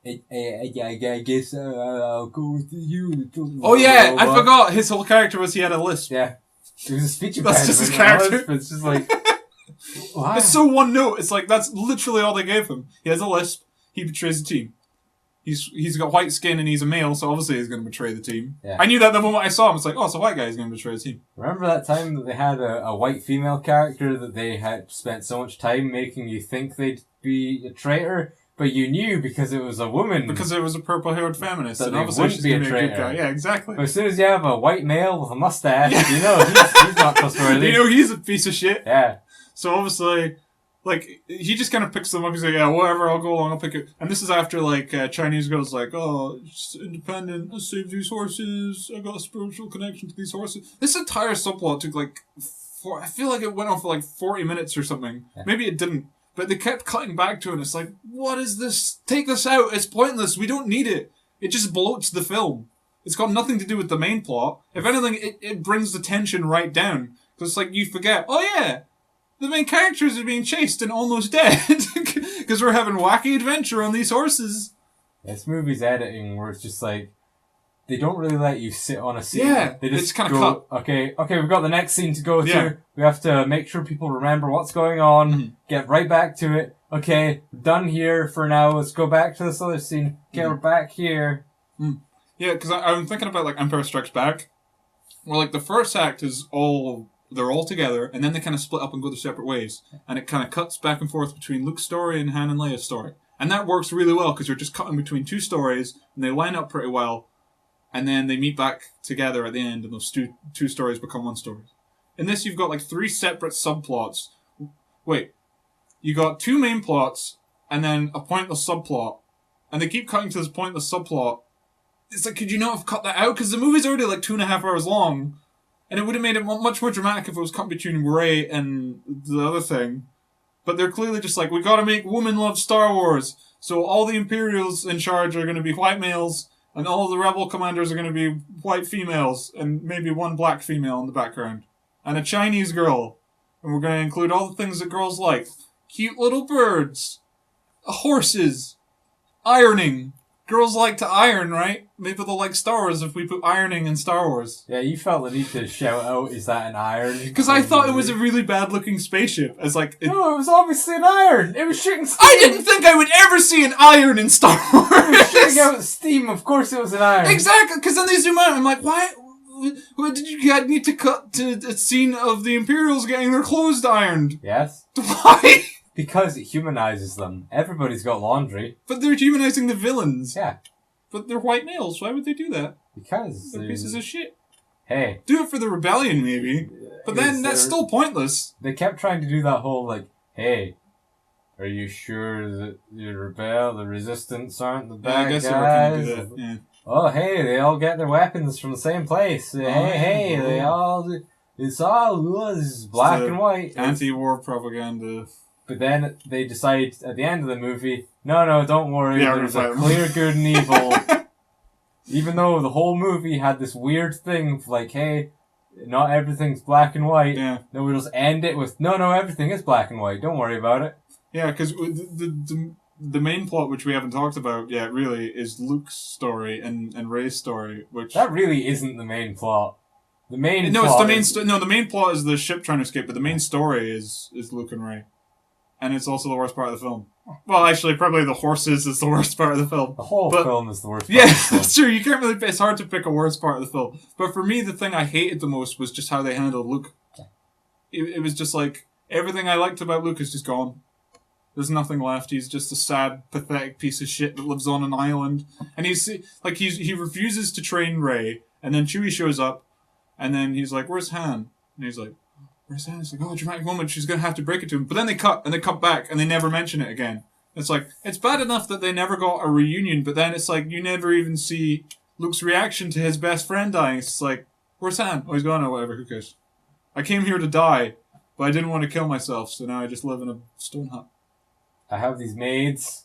I guess I'll go with you. Oh yeah, I forgot. His whole character was he had a lisp. Yeah, it was a speech That's just his impediment, character. But it's just like, wow. It's so one note. It's like that's literally all they gave him. He has a lisp. He betrays the team. He's got white skin and he's a male, so obviously he's going to betray the team. Yeah. I knew that the moment I saw him. It's like, oh, it's a white guy. He's going to betray the team. Remember that time that they had a white female character that they had spent so much time making you think they'd be a traitor, but you knew because it was a woman. Because it was a purple-haired feminist, That and they obviously wouldn't she's be a going to be a good traitor. guy. Yeah, exactly. But as soon as you have a white male with a mustache, Yeah. you know he's not trustworthy. You know he's a piece of shit. Yeah. So obviously, like, he just kind of picks them up. He's like, yeah, whatever, I'll go along, I'll pick it. And this is after, like, Chinese girl's like, oh, it's independent, I saved these horses, I got a spiritual connection to these horses. This entire subplot took, like, I feel like it went on for, like, 40 minutes or something. Yeah. Maybe it didn't. But they kept cutting back to it, and it's like, what is this? Take this out, it's pointless, we don't need it. It just bloats the film. It's got nothing to do with the main plot. If anything, it brings the tension right down. Because it's like, you forget, oh yeah, the main characters are being chased and almost dead because we're having wacky adventure on these horses. This movie's editing where it's just like they don't really let you sit on a scene. Yeah, they just it's kinda go, okay, we've got the next scene to go Yeah. to. We have to make sure people remember what's going on, Mhm. get right back to it. Okay, done here for now. Let's go back to this other scene. Okay, we're back here. Yeah, because I'm thinking about like Empire Strikes Back, where like the first act is they're all together, and then they kind of split up and go their separate ways, and it kind of cuts back and forth between Luke's story and Han and Leia's story, and that works really well because you're just cutting between two stories, and they line up pretty well, and then they meet back together at the end, and those two stories become one story. In this, you've got like 3 separate subplots. Wait, you got 2 main plots, and then a pointless subplot, and they keep cutting to this pointless subplot. It's like, could you not have cut that out? Because the movie's already like 2.5 hours long. And it would have made it much more dramatic if it was cut between Rey and the other thing. But they're clearly just like, we gotta make women love Star Wars. So all the Imperials in charge are gonna be white males, and all the Rebel commanders are gonna be white females, and maybe one black female in the background. And a Chinese girl. And we're gonna include all the things that girls like. Cute little birds. Horses. Ironing. Girls like to iron, right? Maybe they'll like Star Wars if we put ironing in Star Wars. Yeah, you felt the need to shout out, "Is that an iron?" Because I thought it was a really bad-looking spaceship. As like, No, it was obviously an iron. It was shooting steam. I didn't think I would ever see an iron in Star Shooting Wars. out steam. Of course, it was an iron. Exactly, because then they zoom out. And I'm like, why? What did you guys need to cut to a scene of the Imperials getting their clothes ironed? Yes, Why? because it humanizes them. Everybody's got laundry. But they're humanizing the villains. Yeah, But they're white males. Why would they do that? because They're pieces of shit. Hey, Do it for the rebellion, maybe. But then that's they're- still pointless. they kept trying to do that whole like, "Hey, are you sure that the resistance aren't the Yeah, bad I guess guys?" they were trying to do that. Yeah. Oh, hey, they all get their weapons from the same place. Hey, they all. It's all this is black It's and white. Anti-war propaganda. But then they decide at the end of the movie, no, don't worry, Yeah, we're there's gonna a fight 'em." clear good and evil. Even though the whole movie had this weird thing of like, hey, not everything's black and white. Yeah. No, we'll just end it with, no, everything is black and white. Don't worry about it. Yeah, because the the main plot, which we haven't talked about yet, really, is Luke's story and Rey's story, which... That really isn't the main plot. The main No, plot it's the main the main plot is the ship trying to escape, but the main story is Luke and Rey. And it's also the worst part of the film. Well, actually, probably the horses is the worst part of the film. The whole But- film is the worst part Yeah, of the film. that's true. You can't really... It's hard to pick a worst part of the film. But for me, the thing I hated the most was just how they handled Luke. It was just like, everything I liked about Luke is just gone. There's nothing left. He's just a sad, pathetic piece of shit that lives on an island. And he refuses to train Rey. And then Chewie shows up. And then he's like, "Where's Han?" And he's like, "Where's Han?" It's like, "Oh, dramatic moment. She's going to have to break it to him." But then they cut back, and they never mention it again. It's like, it's bad enough that they never got a reunion, but then it's like, you never even see Luke's reaction to his best friend dying. It's like, "Where's Han?" "Oh, he's gone," or whatever, who cares? "I came here to die, but I didn't want to kill myself, so now I just live in a stone hut." I have these maids.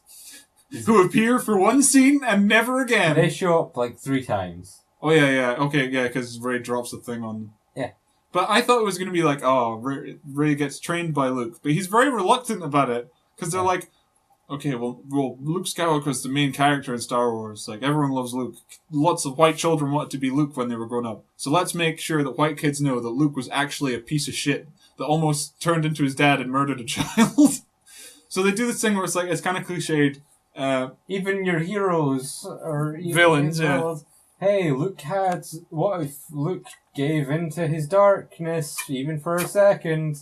Who appear for one scene and never again. They show up like 3 times. Oh, yeah. Okay, yeah, because Rey drops the thing on... Yeah. But I thought it was going to be like, oh, Rey gets trained by Luke. But he's very reluctant about it. Because they're like, okay, well, Luke Skywalker's the main character in Star Wars. Like, everyone loves Luke. Lots of white children wanted to be Luke when they were growing up. So let's make sure that white kids know that Luke was actually a piece of shit that almost turned into his dad and murdered a child. So they do this thing where it's like, it's kind of cliched. Even your heroes or even Villains, yeah. villains. Hey, what if Luke gave into his darkness even for a second?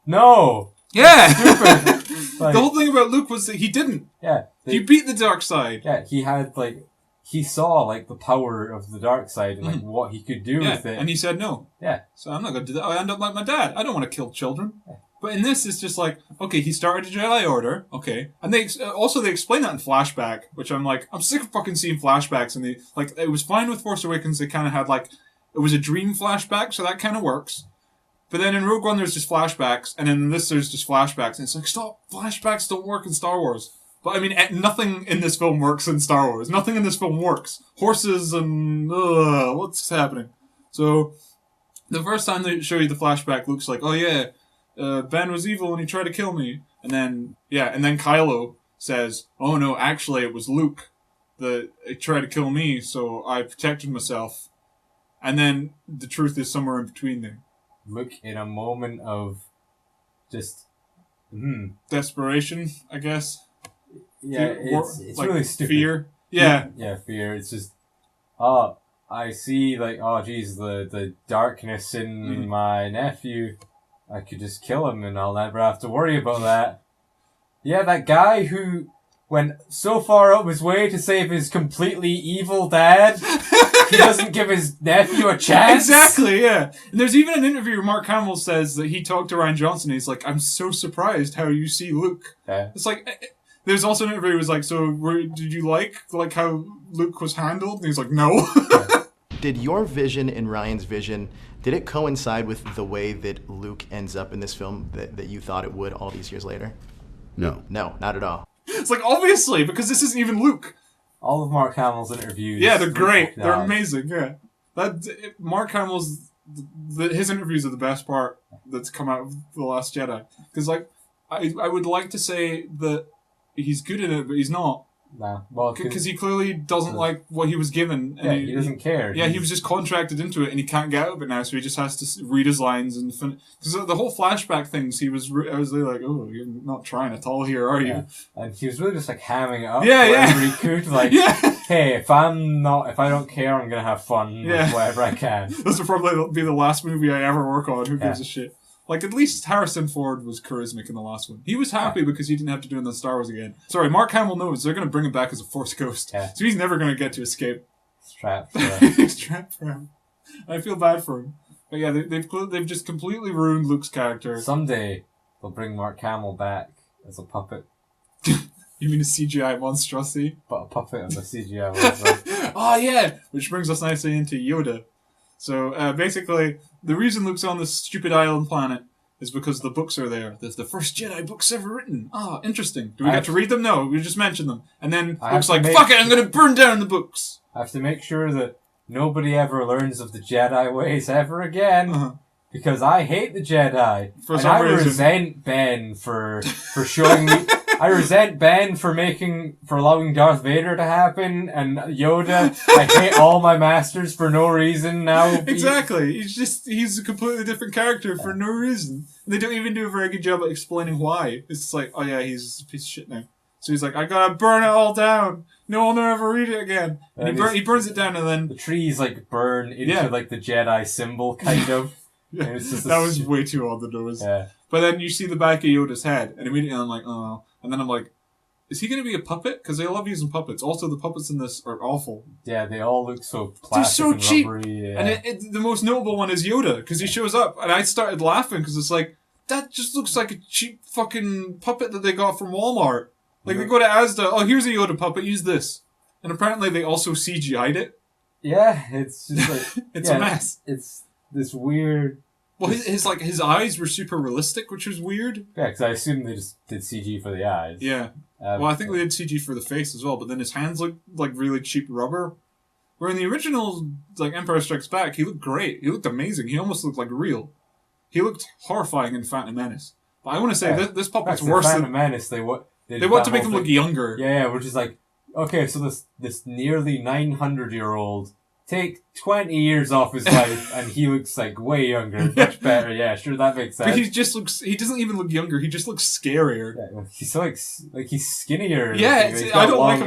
No! Yeah! Stupid! Like, The whole thing about Luke was that he didn't. yeah. He beat the dark side. Yeah, he saw, like, the power of the dark side and, like, what he could do Yeah, with it. and he said no. Yeah. So I'm not going to do that. I end up like my dad. I don't want to kill children. But in this, it's just like, okay, he started a Jedi Order, okay. And they explain that in flashback, which I'm like, I'm sick of fucking seeing flashbacks. And it was fine with Force Awakens. They kind of had like, it was a dream flashback, so that kind of works. But then in Rogue One, there's just flashbacks, and then in this, there's just flashbacks. And it's like, stop, flashbacks don't work in Star Wars. But I mean, nothing in this film works in Star Wars. Nothing in this film works. Horses and, what's happening? So, the first time they show you the flashback, Luke's like, oh yeah, Ben was evil and he tried to kill me. And then Kylo says, oh no, actually it was Luke that tried to kill me, so I protected myself. And then the truth is somewhere in between there. Luke, in a moment of just... Desperation, I guess. Yeah, it's like really stupid. Fear. Yeah. Yeah, fear. It's just, I see, like, geez, the darkness in my nephew. I could just kill him and I'll never have to worry about that. Yeah, that guy who went so far up his way to save his completely evil dad, he doesn't give his nephew a chance. Exactly, yeah. And there's even an interview where Mark Hamill says that he talked to Ryan Johnson and he's like, I'm so surprised how you see Luke. Yeah. It's like... There's also an interview where he was like, so did you like how Luke was handled? And he's like, no. Did your vision and Ryan's vision, did it coincide with the way that Luke ends up in this film that you thought it would all these years later? No. No, not at all. It's like, obviously, because this isn't even Luke. All of Mark Hamill's interviews. Yeah, they're great. They're Yeah. amazing, yeah. Mark Hamill's... his interviews are the best part that's come out of The Last Jedi. Because, like, I would like to say that he's good at it, but he's not. Nah. Well, Because he clearly doesn't like what he was given. And yeah, he doesn't care. Yeah, he was just contracted into it, and he can't get out of it now, so he just has to read his lines and because the whole flashback things, I was really like, oh, you're not trying at all here, are you? Yeah. And he was really just like hamming it up Yeah, wherever yeah. he could. Like, Yeah. hey, if I don't care, I'm gonna have fun with whatever I can. This will probably be the last movie I ever work on. Who gives Yeah. a shit? Like, at least Harrison Ford was charismatic in the last one. He was happy because he didn't have to do it in the Star Wars again. Sorry, Mark Hamill knows they're going to bring him back as a Force Ghost. Yeah. So he's never going to get to escape. Strap. He's trapped for him. I feel bad for him. But yeah, they've just completely ruined Luke's character. Someday they'll bring Mark Hamill back as a puppet, You mean a CGI monstrosity? but a puppet of a CGI monster. Oh yeah! Which brings us nicely into Yoda. So basically, the reason Luke's on this stupid island planet is because the books are there. There's the first Jedi books ever written. Ah, interesting. Do we get to read them? No, we just mention them. And then Luke's like, fuck it, I'm going to burn down the books. I have to make sure that nobody ever learns of the Jedi ways ever again. Because I hate the Jedi. For and some I reason. resent Ben for showing me I resent Ben for allowing Darth Vader to happen, and Yoda. I hate all my masters for no reason now. Exactly. He's a completely different character for no reason. They don't even do a very good job at explaining why. It's just like, oh yeah, he's a piece of shit now. So he's like, I gotta burn it all down. No one will ever read it again. And he burns it down, and then the trees like burn into like the Jedi symbol, kind of. Yeah, it's just that was way too on the nose. Yeah. But then you see the back of Yoda's head, and immediately I'm like, oh. And then I'm like, is he going to be a puppet? Because they love using puppets. Also, the puppets in this are awful. Yeah, they all look so plastic. They're so and cheap. Rubbery, yeah. And the most notable one is Yoda, because he shows up, and I started laughing, because it's like, that just looks like a cheap fucking puppet that they got from Walmart. Like, they go to Asda, oh, here's a Yoda puppet, use this. And apparently they also CGI'd it. Yeah, it's just like... It's a mess. It's this weird... Well, his eyes were super realistic, which was weird. Yeah, because I assume they just did CG for the eyes. Yeah. Well, I think they did CG for the face as well, but then his hands looked like really cheap rubber. Where in the original, like, Empire Strikes Back, he looked great. He looked amazing. He almost looked like real. He looked horrifying in Phantom Menace. But I want to say, this puppet's worse Phantom Menace, they want to make him look younger. Yeah, which is like, okay, so this nearly 900-year-old, take 20 years off his life, and he looks like way younger, much better. Yeah, sure, that makes sense. But he doesn't even look younger. He just looks scarier. Yeah, he's so like he's skinnier. Yeah, I don't like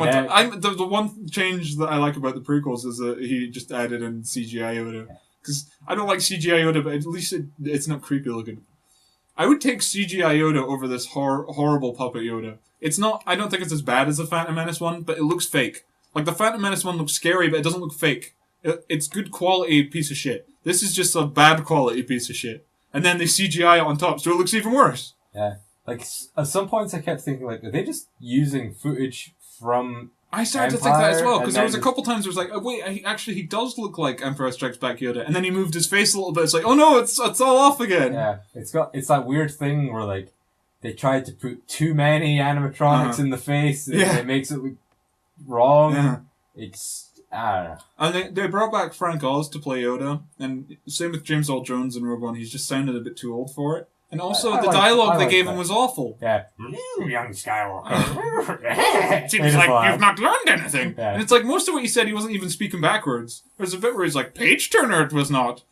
him. The one change that I like about the prequels is that he just added in CGI Yoda. Because I don't like CGI Yoda, but at least it's not creepy looking. I would take CGI Yoda over this horrible puppet Yoda. It's not. I don't think it's as bad as the Phantom Menace one, but it looks fake. Like the Phantom Menace one looks scary, but it doesn't look fake. It's good quality piece of shit. This is just a bad quality piece of shit. And then they CGI it on top, so it looks even worse. Yeah. Like, at some points I kept thinking, like, are they just using footage from I started to think that as well, because there was a couple times where it was like, oh wait, he does look like Empire Strikes Back Yoda. And then he moved his face a little bit, it's like, oh no, it's all off again. Yeah. It's that weird thing where, like, they tried to put too many animatronics in the face, and it makes it look wrong. Yeah. It's... I don't know. And they brought back Frank Oz to play Yoda, and same with James Earl Jones in Rogue One. He's just sounded a bit too old for it. And also, the dialogue they gave him was awful. Yeah. Young Skywalker. Seems like you've not learned anything. Yeah. And it's like, most of what he said, he wasn't even speaking backwards. There's a bit where he's like, page turner it was not.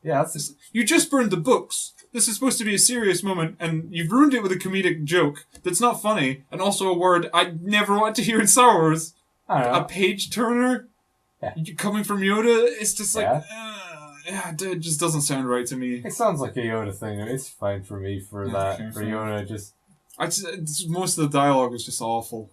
Yeah, you just burned the books. This is supposed to be a serious moment, and you've ruined it with a comedic joke that's not funny, and also a word I never want to hear in Star Wars. I don't know. A page turner? Yeah. Coming from Yoda? It's just like, it just doesn't sound right to me. It sounds like a Yoda thing. It's fine for me for that. For Yoda, most of the dialogue is just awful.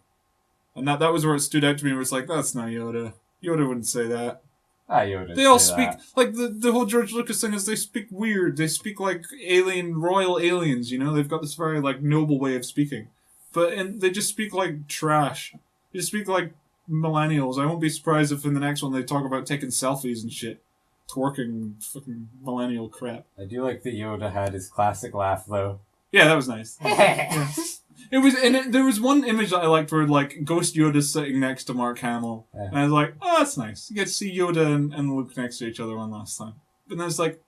And that was where it stood out to me, where it's like, that's not Yoda. Yoda wouldn't say that. Yoda. They all speak, like, the whole George Lucas thing is they speak weird. They speak like royal aliens, you know? They've got this very, like, noble way of speaking. And they just speak like trash. They just speak like millennials. I won't be surprised if in the next one they talk about taking selfies and shit. Twerking fucking millennial crap. I do like that Yoda had his classic laugh, though. Yeah, that was nice. Yeah. There was one image that I liked where, like, Ghost Yoda's sitting next to Mark Hamill. Yeah. And I was like, oh, that's nice. You get to see Yoda and Luke next to each other one last time. But then it's like,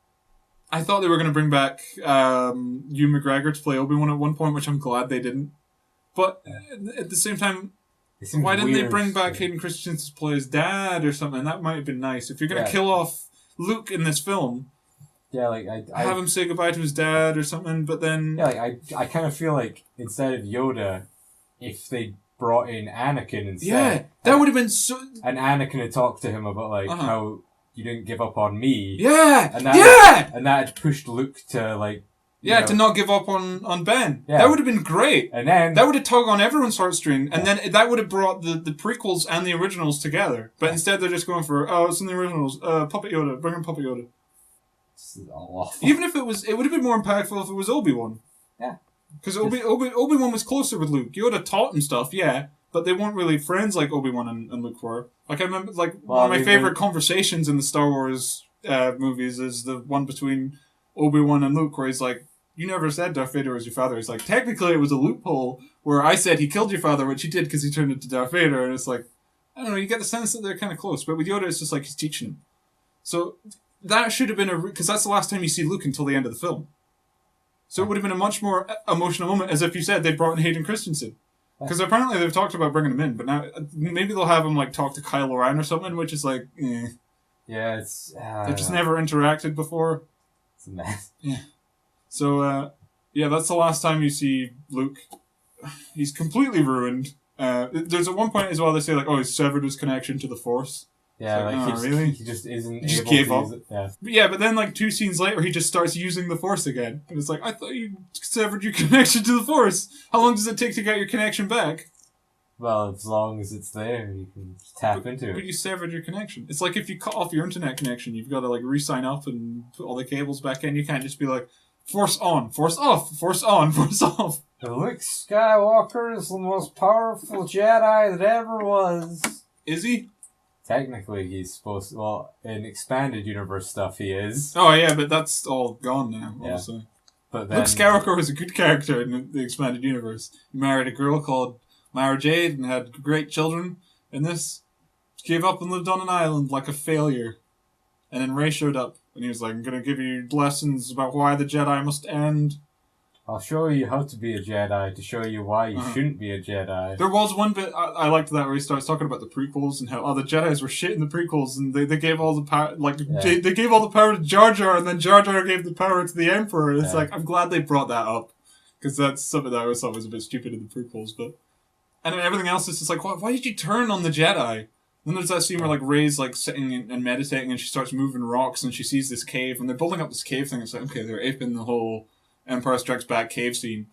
I thought they were going to bring back Ewan McGregor to play Obi-Wan at one point, which I'm glad they didn't. But at the same time, why didn't they bring back Hayden Christensen to play his dad or something? That might have been nice. If you're going to kill off Luke in this film... Yeah, like, I have him say goodbye to his dad or something, but then... Yeah, like, I kind of feel like, instead of Yoda, if they brought in Anakin instead... Yeah, that would have been so... And Anakin had talked to him about, like, how you didn't give up on me. Yeah! And that had pushed Luke to, like... to not give up on Ben. Yeah. That would have been great. And then... That would have tugged on everyone's heartstring, and then that would have brought the prequels and the originals together. But instead they're just going for, it's in the originals, Puppet Yoda, bring in Puppet Yoda. Even if it would have been more impactful if it was Obi-Wan. Yeah. Because Obi-Wan was closer with Luke. Yoda taught him stuff, but they weren't really friends like Obi-Wan and Luke were. Like, I remember, one of my favorite conversations in the Star Wars movies is the one between Obi-Wan and Luke, where he's like, you never said Darth Vader was your father. He's like, technically it was a loophole where I said he killed your father, which he did because he turned into Darth Vader. And it's like, I don't know, you get the sense that they're kind of close. But with Yoda, it's just like he's teaching him. So... That should have been because that's the last time you see Luke until the end of the film. So it would have been a much more emotional moment, as if you said they brought in Hayden Christensen. Because apparently they've talked about bringing him in, but now maybe they'll have him like talk to Kylo Ren or something, which is like, Yeah, it's... they've just never interacted before. It's a mess. Yeah. So, that's the last time you see Luke. He's completely ruined. There's at one point as well they say like, oh, he's severed his connection to the Force. Yeah, like, really? He just isn't He just able gave to up. use it. Yeah. But then like 2 scenes later, he just starts using the Force again. And it's like, I thought you severed your connection to the Force. How long does it take to get your connection back? Well, as long as it's there, you can tap into But it. you severed your connection. It's like if you cut off your internet connection, you've got to like re-sign up and put all the cables back in. You can't just be like, Force on, Force off, Force on, Force off. Luke Skywalker is the most powerful Jedi that ever was. Is he? Technically, he's supposed to... Well, in expanded universe stuff, he is. Oh yeah, but that's all gone now, obviously. But then... Luke Skywalker was a good character in the expanded universe. He married a girl called Mara Jade and had great children. And this gave up and lived on an island like a failure. And then Rey showed up, and he was like, I'm going to give you lessons about why the Jedi must end. I'll show you how to be a Jedi to show you why you shouldn't be a Jedi. There was one bit I liked that where he starts talking about the prequels and how the Jedis were shit in the prequels, and they gave all the power they gave all the power to Jar Jar, and then Jar Jar gave the power to the Emperor. And it's like, I'm glad they brought that up, because that's something that I always thought was a bit stupid in the prequels. But and then everything else is just like, why did you turn on the Jedi? Then there's that scene where like Rey's like sitting and meditating, and she starts moving rocks, and she sees this cave, and they're building up this cave thing. It's like, okay, they're aping the whole Empire Strikes Back cave scene.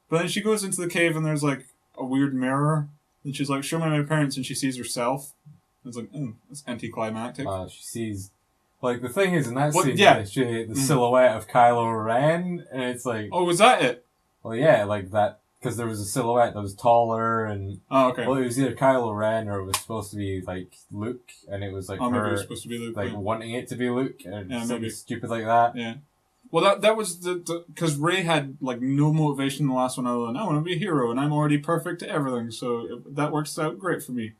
But then she goes into the cave and there's like a weird mirror. And she's like, show me my parents, and she sees herself. And it's like, oh, that's anticlimactic. She sees... Like, the thing is, in that What- scene, yeah. they show the silhouette of Kylo Ren, and it's like... Oh, was that it? Well, yeah, like that... Because there was a silhouette that was taller, and... Oh, okay. Well, it was either Kylo Ren, or it was supposed to be, like, Luke, and it was, like, Maybe it her, was supposed to be Luke. like, yeah. wanting it to be Luke, and Yeah, something maybe. stupid like that. Yeah. Well, that was the because Rey had like no motivation in the last one other than I want to be a hero and I'm already perfect at everything, so that works out great for me.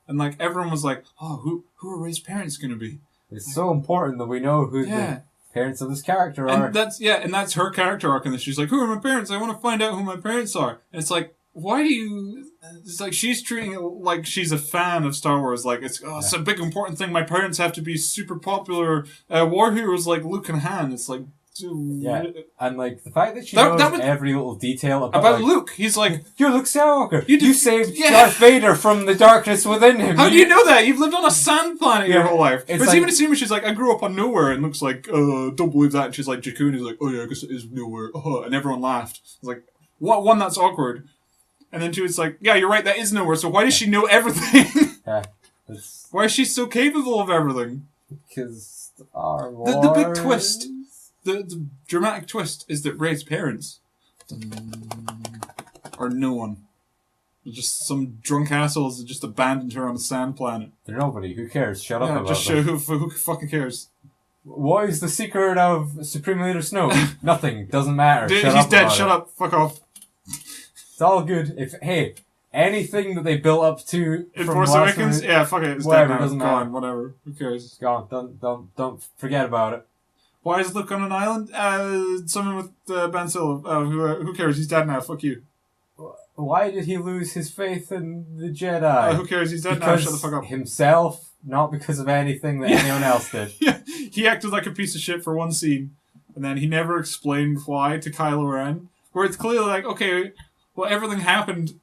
And like everyone was like, oh, who are Rey's parents gonna be? It's so important that we know who the parents of this character are. And that's her character arc, and she's like, who are my parents? I want to find out who my parents are. And it's like, why do you? It's like she's treating it like she's a fan of Star Wars. Like it's a big important thing. My parents have to be super popular war heroes like Luke and Han. It's like. Yeah, and like the fact that she knows every little detail about like, Luke, he's like, you're Luke Skywalker. You saved Yeah. Darth Vader from the darkness within him. How do you know that? You've lived on a sand planet your whole life. It's There's like- even a scene where she's like, I grew up on nowhere, and Luke's like, don't believe that. And she's like, Jakku, and he's like, oh yeah, I guess it is nowhere. And everyone laughed. It's like, one, that's awkward. And then two, it's like, yeah, you're right, that is nowhere, so why does she know everything? Yeah, Why is she so capable of everything? because Star Wars. The big twist. The dramatic twist is that Rey's parents are no one. They're just some drunk assholes that just abandoned her on a sand planet. They're nobody. Who cares? Shut up about just them. who fucking cares? What is the secret of Supreme Leader Snoke? Nothing. Doesn't matter. Dude, Shut he's up dead. about Shut it. up. Fuck off. It's all good. Anything that they built up to In from Force last Awakens, movie, yeah, fuck it. It's whatever, dead now. doesn't Go matter. on, whatever. Who cares? it's gone. Don't forget about it. Why is Luke on an island? Someone with Ben Solo. Who cares? He's dead now. Fuck you. Why did he lose his faith in the Jedi? Who cares? He's dead because now. Shut the fuck up. himself, not because of anything that anyone else did. Yeah, he acted like a piece of shit for one scene, and then he never explained why to Kylo Ren. Where it's clearly like, okay, well, everything happened,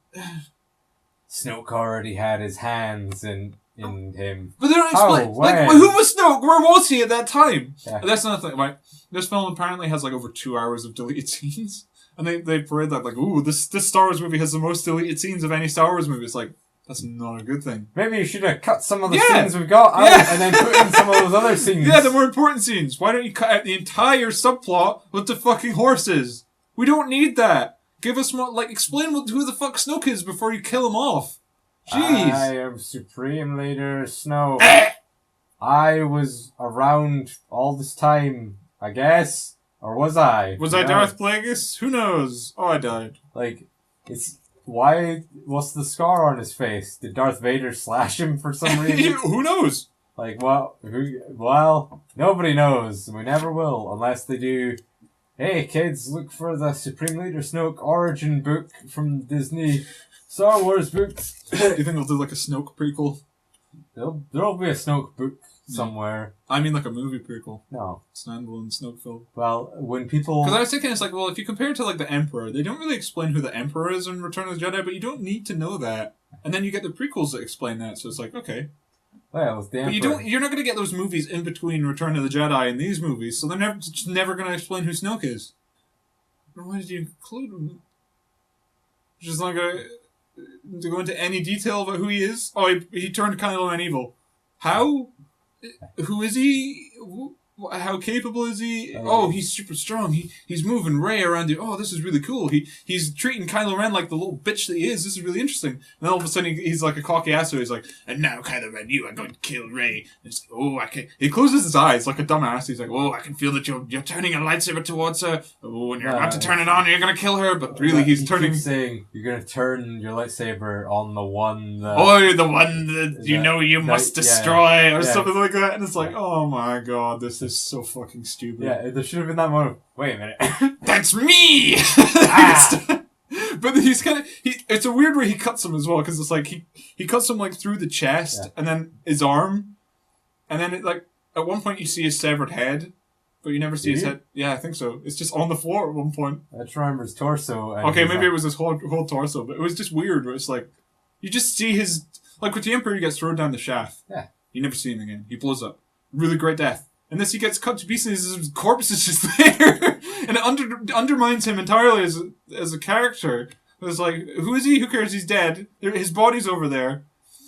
Snoke already had his hands in him. but they don't explain. when? Who was Snoke? Where was he at that time? Yeah. That's another thing. Right, this film apparently has like over 2 hours of deleted scenes, and they parade that like, ooh, this Star Wars movie has the most deleted scenes of any Star Wars movie. It's like, that's not a good thing. Maybe you should have cut some of the Yeah. scenes we've got out Yeah. and then put in some of those other scenes. Yeah, the more important scenes. Why don't you cut out the entire subplot with the fucking horses? We don't need that. Give us more, like, explain who the fuck Snoke is before you kill him off. Jeez. I am Supreme Leader Snoke. I was around all this time, I guess. Or was I? Was Who I knows? Darth Plagueis? Who knows? Oh, I died. Like, it's... Why... What's the scar on his face? Did Darth Vader slash him for some reason? Who knows? Like, well, nobody knows. We never will, unless they do Hey kids, look for the Supreme Leader Snoke origin book from Disney Star Wars books. Do you think they'll do like a Snoke prequel? There'll be a Snoke book somewhere. I mean, like a movie prequel. No. Standalone Snoke film. Well, when people... Because I was thinking, it's like, well, if you compare it to like the Emperor, they don't really explain who the Emperor is in Return of the Jedi, but you don't need to know that. And then you get the prequels that explain that, so it's like, okay. Well, the But you're not going to get those movies in between Return of the Jedi and these movies, so they're just never going to explain who Snoke is. Why did you include him? Just not going to go into any detail about who he is? Oh, he turned Kylo Ren evil. How? Who is he? How capable is he? Oh, he's super strong. He's moving Rey around. Oh, this is really cool. He's treating Kylo Ren like the little bitch that he is. This is really interesting. And then all of a sudden he's like a cocky asshole. He's like, and now Kylo Ren, you are going to kill Rey. And it's like, oh, I can. He closes his eyes like a dumbass. He's like, oh, I can feel that you're turning a lightsaber towards her. Oh, and you're about to turn it on. And you're going to kill her. But really, he's turning. Keeps saying you're going to turn your lightsaber on the one. That, the one that you know you must destroy, or something like that. And it's like, oh my god, this is so fucking stupid. Yeah, there should have been that moment. Wait a minute. That's me! But he's kind of... It's a weird way he cuts him as well, because it's like he cuts him like through the chest, and then his arm, and then it like at one point you see his severed head, but you never see his head. Yeah, I think so. It's just on the floor at one point. I just remember his torso. Okay, maybe it was his whole torso, but it was just weird, where it's like, you just see his... Like with the Emperor, he gets thrown down the shaft. Yeah. You never see him again. He blows up. Really great death. And this, he gets cut to pieces, his corpse is just there. And it undermines him entirely as a character. It's like, who is he? Who cares? He's dead. His body's over there.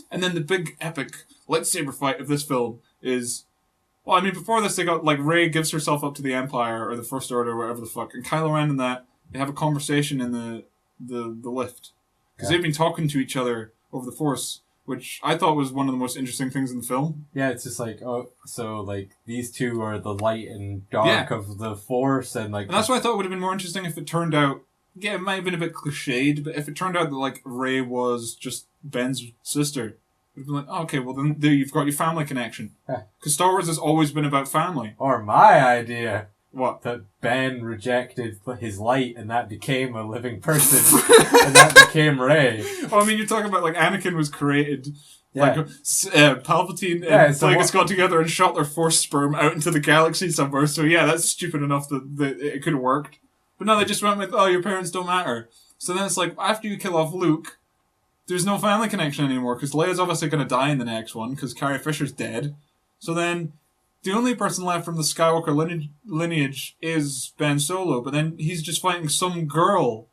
And then the big epic lightsaber fight of this film is... Well, I mean, before this, they got, like, Rey gives herself up to the Empire, or the First Order, or whatever the fuck. And Kylo Ren and that, they have a conversation in the lift. Because they've been talking to each other over the Force, which I thought was one of the most interesting things in the film. Yeah, it's just like, these two are the light and dark of the Force, and like... And that's why I thought it would have been more interesting if it turned out... Yeah, it might have been a bit cliched, but if it turned out that, like, Rey was just Ben's sister, it would have been like, oh, okay, well then there you've got your family connection. Because Star Wars has always been about family. Or my idea... What? That Ben rejected his light and that became a living person. And that became Rey. Well, I mean, you're talking about, like, Anakin was created... Yeah. Like, Palpatine and Plagueis got together and shot their Force sperm out into the galaxy somewhere, so yeah, that's stupid enough that it could have worked. But no, they just went with, oh, your parents don't matter. So then it's like, after you kill off Luke, there's no family connection anymore, because Leia's obviously going to die in the next one, because Carrie Fisher's dead. So then... The only person left from the Skywalker lineage is Ben Solo, but then he's just fighting some girl.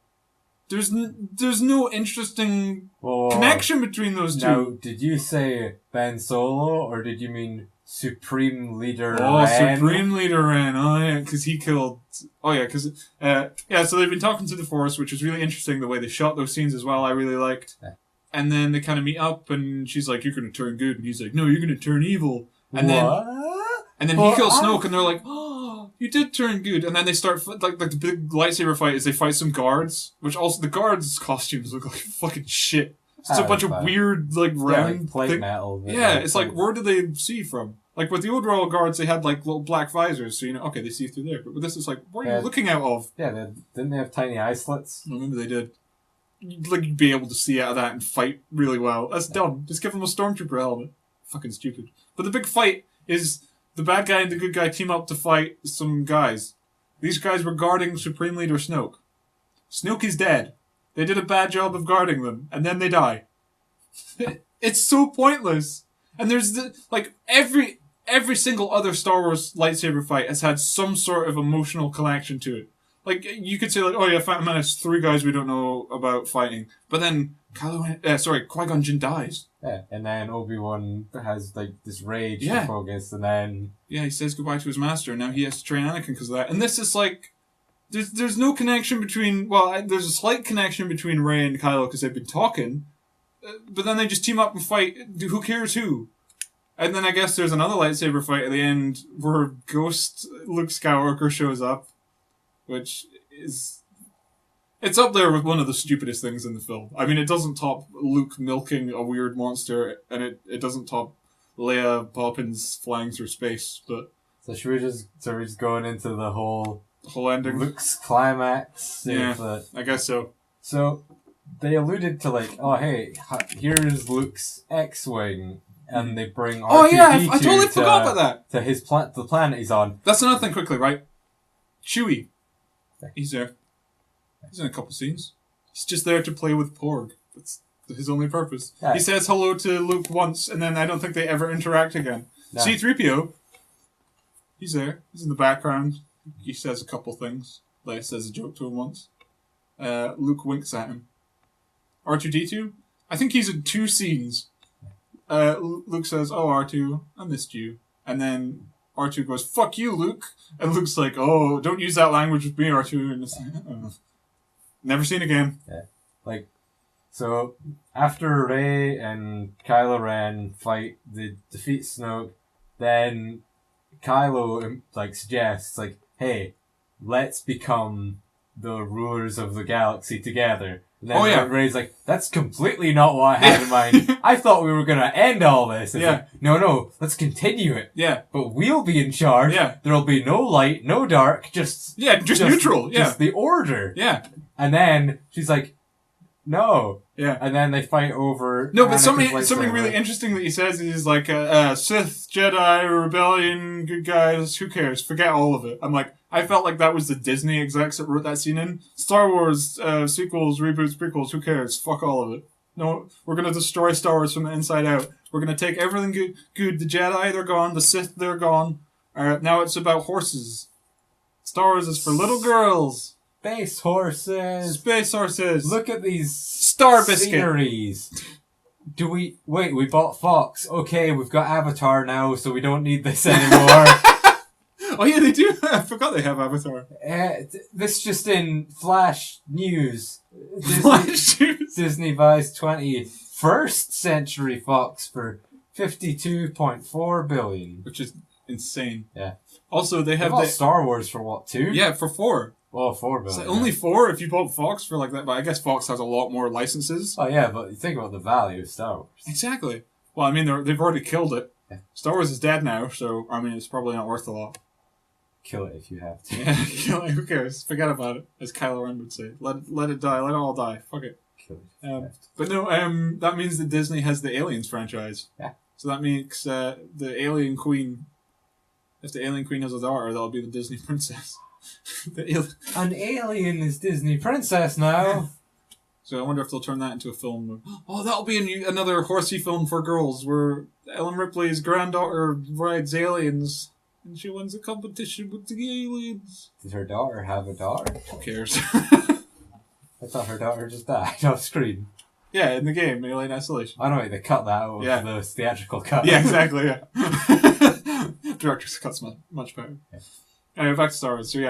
There's no interesting connection between those two. Now, did you say Ben Solo, or did you mean Supreme Leader Ren? Oh, Supreme Leader Ren. Oh, yeah, because he killed... Oh, yeah, because... so they've been talking to the Force, which was really interesting, the way they shot those scenes as well, I really liked. Yeah. And then they kind of meet up, and she's like, you're going to turn good. And he's like, no, you're going to turn evil. And then he kills Snoke, and they're like, oh, you did turn good. And then they start, like the big lightsaber fight is they fight some guards, which also, the guards' costumes look like fucking shit. It's a bunch of weird, like, round... like plate metal. Yeah, it's like, where do they see from? Like, with the old Royal Guards, they had, like, little black visors, so, you know, okay, they see through there. But with this, it's like, what are you looking out of? Yeah, didn't they have tiny eye slits? I remember they did. You'd be able to see out of that and fight really well. That's dumb. Just give them a Stormtrooper helmet. Fucking stupid. But the big fight is... The bad guy and the good guy team up to fight some guys. These guys were guarding Supreme Leader Snoke. Snoke is dead. They did a bad job of guarding them, and then they die. It's so pointless. And there's every single other Star Wars lightsaber fight has had some sort of emotional connection to it. Like, you could say, like, oh yeah, Phantom Menace, 3 guys we don't know about fighting. But then Qui-Gon Jinn dies. Yeah, and then Obi-Wan has, like, this rage to focus, and then... Yeah, he says goodbye to his master, and now he has to train Anakin because of that. And this is, like... There's no connection between... Well, there's a slight connection between Rey and Kylo because they've been talking, but then they just team up and fight. Who cares who? And then I guess there's another lightsaber fight at the end where Ghost Luke Skywalker shows up, which is... It's up there with one of the stupidest things in the film. I mean, it doesn't top Luke milking a weird monster, and it doesn't top Leia Poppins flying through space, but... So should we just going into the whole The whole ending. Luke's climax. Yeah, I guess so. So they alluded to like, oh hey, here's Luke's X-wing, and they bring R2-D2 Oh yeah, I totally forgot about that. To his the planet he's on. That's another thing. Quickly, right? Chewie, he's there. He's in a couple scenes. He's just there to play with Porg. That's his only purpose. Yeah. He says hello to Luke once, and then I don't think they ever interact again. No. C-3PO, he's there. He's in the background. He says a couple things. Like, says a joke to him once. Luke winks at him. R2-D2, I think he's in 2 scenes. Luke says, "Oh, R2, I missed you." And then R2 goes, "Fuck you, Luke." And Luke's like, "Oh, don't use that language with me, R2." And it's like, oh. Never seen again. Yeah. Like, so after Rey and Kylo Ren fight, they defeat Snoke, then Kylo suggests hey, let's become the rulers of the galaxy together. And then Rey's like, that's completely not what I had in mind. I thought we were gonna end all this. It's no, let's continue it. Yeah. But we'll be in charge. Yeah. There'll be no light, no dark, just neutral. Yeah. Just the order. Yeah. And then she's like, no. Yeah. And then they fight over... No, but something really interesting that he says is like, Sith, Jedi, Rebellion, good guys, who cares? Forget all of it. I'm like, I felt like that was the Disney execs that wrote that scene in. Star Wars, sequels, reboots, prequels, who cares? Fuck all of it. No, we're gonna destroy Star Wars from the inside out. We're gonna take everything good. The Jedi, they're gone. The Sith, they're gone. Now it's about horses. Star Wars is for little girls. Space horses. Look at these Star sceneries. We bought Fox. Okay, we've got Avatar now, so we don't need this anymore. Oh yeah, they do. I forgot they have Avatar. This just in Flash News. Disney buys 21st Century Fox for $52.4 billion. Which is insane. Yeah. Also, they have Star Wars for what, 2? Yeah, for 4. Oh, $4 billion. It's only 4 if you bought Fox for like that, but I guess Fox has a lot more licenses. Oh yeah, but you think about the value of Star Wars. Exactly. Well, I mean, they've already killed it. Yeah. Star Wars is dead now, so I mean, it's probably not worth a lot. Kill it if you have to. Yeah, kill it. Who cares? Forget about it, as Kylo Ren would say. Let it die. Let it all die. Fuck it. Kill it. But no, that means that Disney has the Aliens franchise. Yeah. So that makes the Alien Queen. If the Alien Queen has a daughter, that'll be the Disney princess. An alien is Disney princess now. So I wonder if they'll turn that into a film. Oh, that'll be another horsey film for girls, where Ellen Ripley's granddaughter rides aliens, and she wins a competition with the aliens. Did her daughter have a daughter? Who cares? I thought her daughter just died off screen. Yeah, in the game, Alien Isolation. I know, they cut that out of the theatrical cut. Yeah, exactly, yeah. Director's cut's much better. Yeah. Anyway, back to Star Wars. So they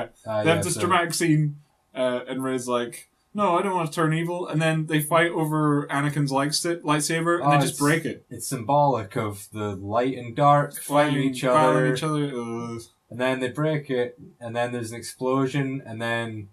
have this dramatic scene, and Rey's like, no, I don't want to turn evil. And then they fight over Anakin's lightsaber, and they just break it. It's symbolic of the light and dark fighting each other. And then they break it, and then there's an explosion, and then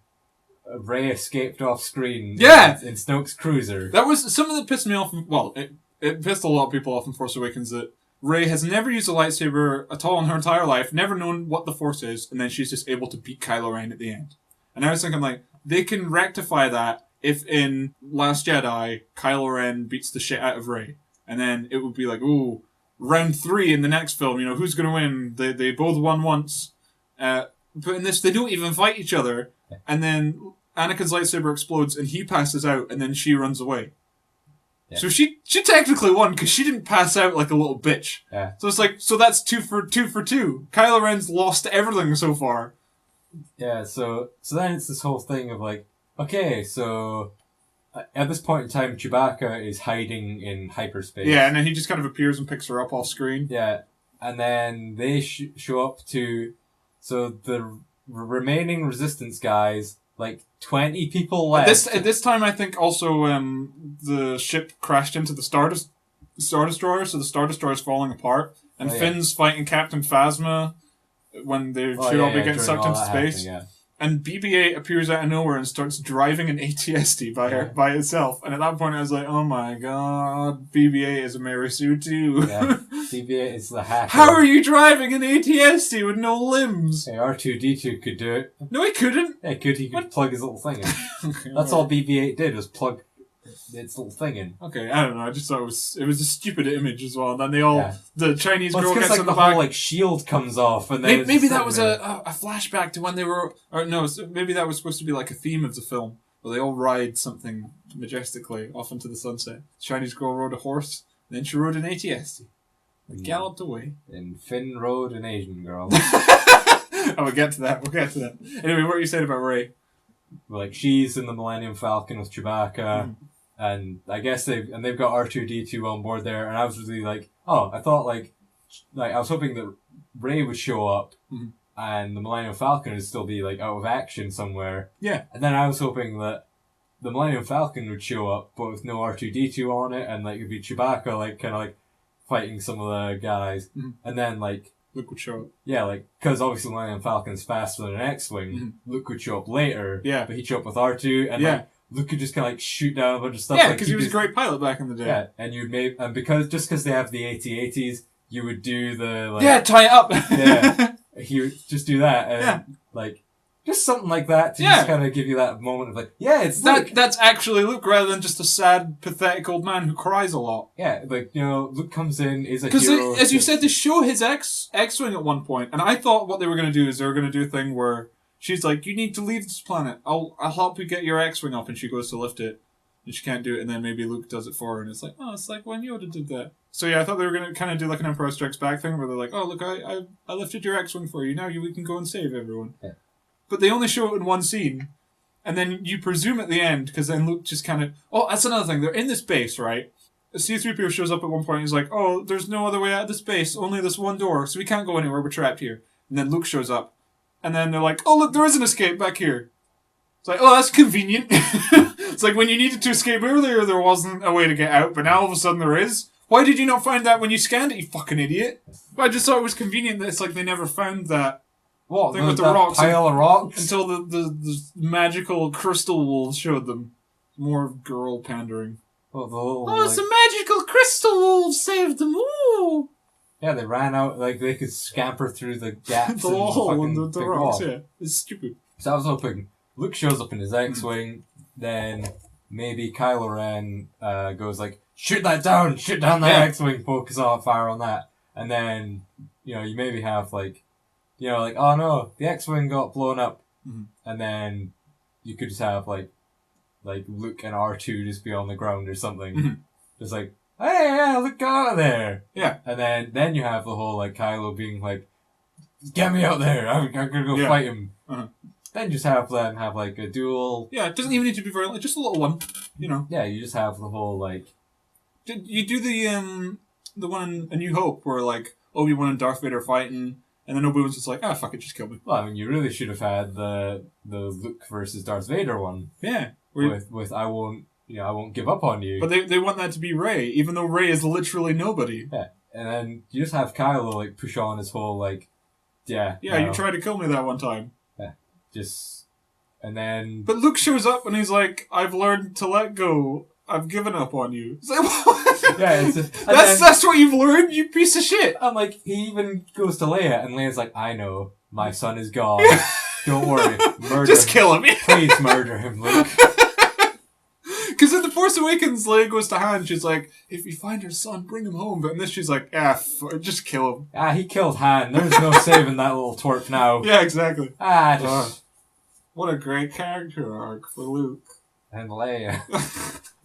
Rey escaped off screen. Yeah! In Snoke's cruiser. That was something that pissed me off. Well, it pissed a lot of people off in Force Awakens that Rey has never used a lightsaber at all in her entire life, never known what the Force is, and then she's just able to beat Kylo Ren at the end. And I was thinking, like, they can rectify that if in Last Jedi, Kylo Ren beats the shit out of Rey. And then it would be like, ooh, round 3 in the next film, who's going to win? They both won once. But in this, they don't even fight each other. And then Anakin's lightsaber explodes, and he passes out, and then she runs away. Yeah. So she technically won because she didn't pass out like a little bitch. Yeah. So it's like, so that's 2 for 2. Kylo Ren's lost everything so far. Yeah, so then it's this whole thing of like, okay, so at this point in time, Chewbacca is hiding in hyperspace. Yeah, and then he just kind of appears and picks her up off screen. Yeah, and then they show up to, so the remaining Resistance guys, like 20 people left. At this time, I think also the ship crashed into the Star Destroyer, so the Star Destroyer is falling apart, and Finn's fighting Captain Phasma when they should all be getting sucked into space. and BB-8 appears out of nowhere and starts driving an AT-ST by itself. And at that point, I was like, "Oh my god, BB-8 is a Mary Sue too." Yeah, BB-8 is the hacker. How are you driving an AT-ST with no limbs? Hey, R2-D2 could do it. No, he couldn't. Yeah, he could plug his little thing in. Okay, That's all BB-8 did, was plug its little thing in. Okay, I don't know. I just thought it was a stupid image as well. And then the Chinese girl it's gets like in the the back. whole like shield comes off, and then Maybe that was a flashback to when they were, or no, maybe that was supposed to be like a theme of the film, where they all ride something majestically off into the sunset. The Chinese girl rode a horse, then she rode an AT-ST. They galloped away. And Finn rode an Asian girl. We'll get to that. Anyway, what were you saying about Rey? Like she's in the Millennium Falcon with Chewbacca. And I guess they've got R2-D2 on board there, and I was really like, I thought like I was hoping that Rey would show up, and the Millennium Falcon would still be like out of action somewhere. Yeah. And then I was hoping that the Millennium Falcon would show up, but with no R2-D2 on it, and like it'd be Chewbacca like kind of like fighting some of the guys, and then like Luke would show up. Yeah, like because obviously the Millennium Falcon's faster than an X-wing. Luke would show up later. Yeah. But he'd show up with R2, and like Luke could just kind of like shoot down a bunch of stuff. Yeah, like, because he was a great pilot back in the day. Yeah, and because they have the AT-ATs, you would do the like tie it up. Yeah, he would just do that, and like just something like that to just kind of give you that moment of like, it's Luke. That's actually Luke rather than just a sad, pathetic old man who cries a lot. Yeah, like Luke comes in, is a hero. Because as you said, they show his X-wing at one point, and I thought what they were going to do is they were going to do a thing where she's like, "You need to leave this planet. I'll help you get your X-wing up," and she goes to lift it, and she can't do it, and then maybe Luke does it for her, and it's like, it's like when Yoda did that. So yeah, I thought they were going to kind of do like an Empire Strikes Back thing, where they're like, "Oh, look, I lifted your X-wing for you. Now we can go and save everyone." Yeah. But they only show it in one scene, and then you presume at the end, because then Luke just kind of... Oh, that's another thing. They're in this base, right? C-3PO shows up at one point, and he's like, "Oh, there's no other way out of this base, only this one door, so we can't go anywhere, we're trapped here." And then Luke shows up, and then they're like, "Oh, look, there is an escape back here." It's like, "Oh, that's convenient." It's like when you needed to escape earlier, there wasn't a way to get out, but now all of a sudden there is. Why did you not find that when you scanned it, you fucking idiot? But I just thought it was convenient that it's like they never found that thing with the rocks. Pile of rocks? Until the magical crystal wolves showed them. More girl pandering. It's the magical crystal wolves saved them. Ooh! Yeah, they ran out, like they could scamper through the gaps the in hole in the the big rocks, wall. yeah. It's stupid. So I was hoping Luke shows up in his X-Wing, then maybe Kylo Ren goes like, shoot that down that X-Wing, focus on fire on that. And then, you maybe have like, oh no, the X-Wing got blown up. And then you could just have like Luke and R2 just be on the ground or something. Just like, hey, Luke, get out of there. Yeah. And then you have the whole like Kylo being like, get me out there, I'm gonna go fight him. Then just have them have like a duel. Yeah, it doesn't even need to be very long, just a little one, Yeah, you just have the whole like... You do the one in A New Hope where like Obi-Wan and Darth Vader are fighting, and then Obi-Wan's just like, fuck it, just kill me. Well, I mean, you really should have had the Luke versus Darth Vader one. Yeah. With I won't give up on you. But they want that to be Rey, even though Rey is literally nobody. Yeah. And then you just have Kylo like push on his whole like, Yeah, you tried to kill me that one time. Yeah. And then... But Luke shows up and he's like, "I've learned to let go. I've given up on you." It's like, what? Yeah, that's what you've learned, you piece of shit. I'm like, he even goes to Leia, and Leia's like, "I know, my son is gone. Don't worry, murder Just him. kill him. Please murder him, Luke." Because in The Force Awakens, Leia goes to Han, she's like, "If you find your son, bring him home." But in this, she's like, just kill him. He killed Han. There's no saving that little twerp now. Yeah, exactly. What a great character arc for Luke. And Leia.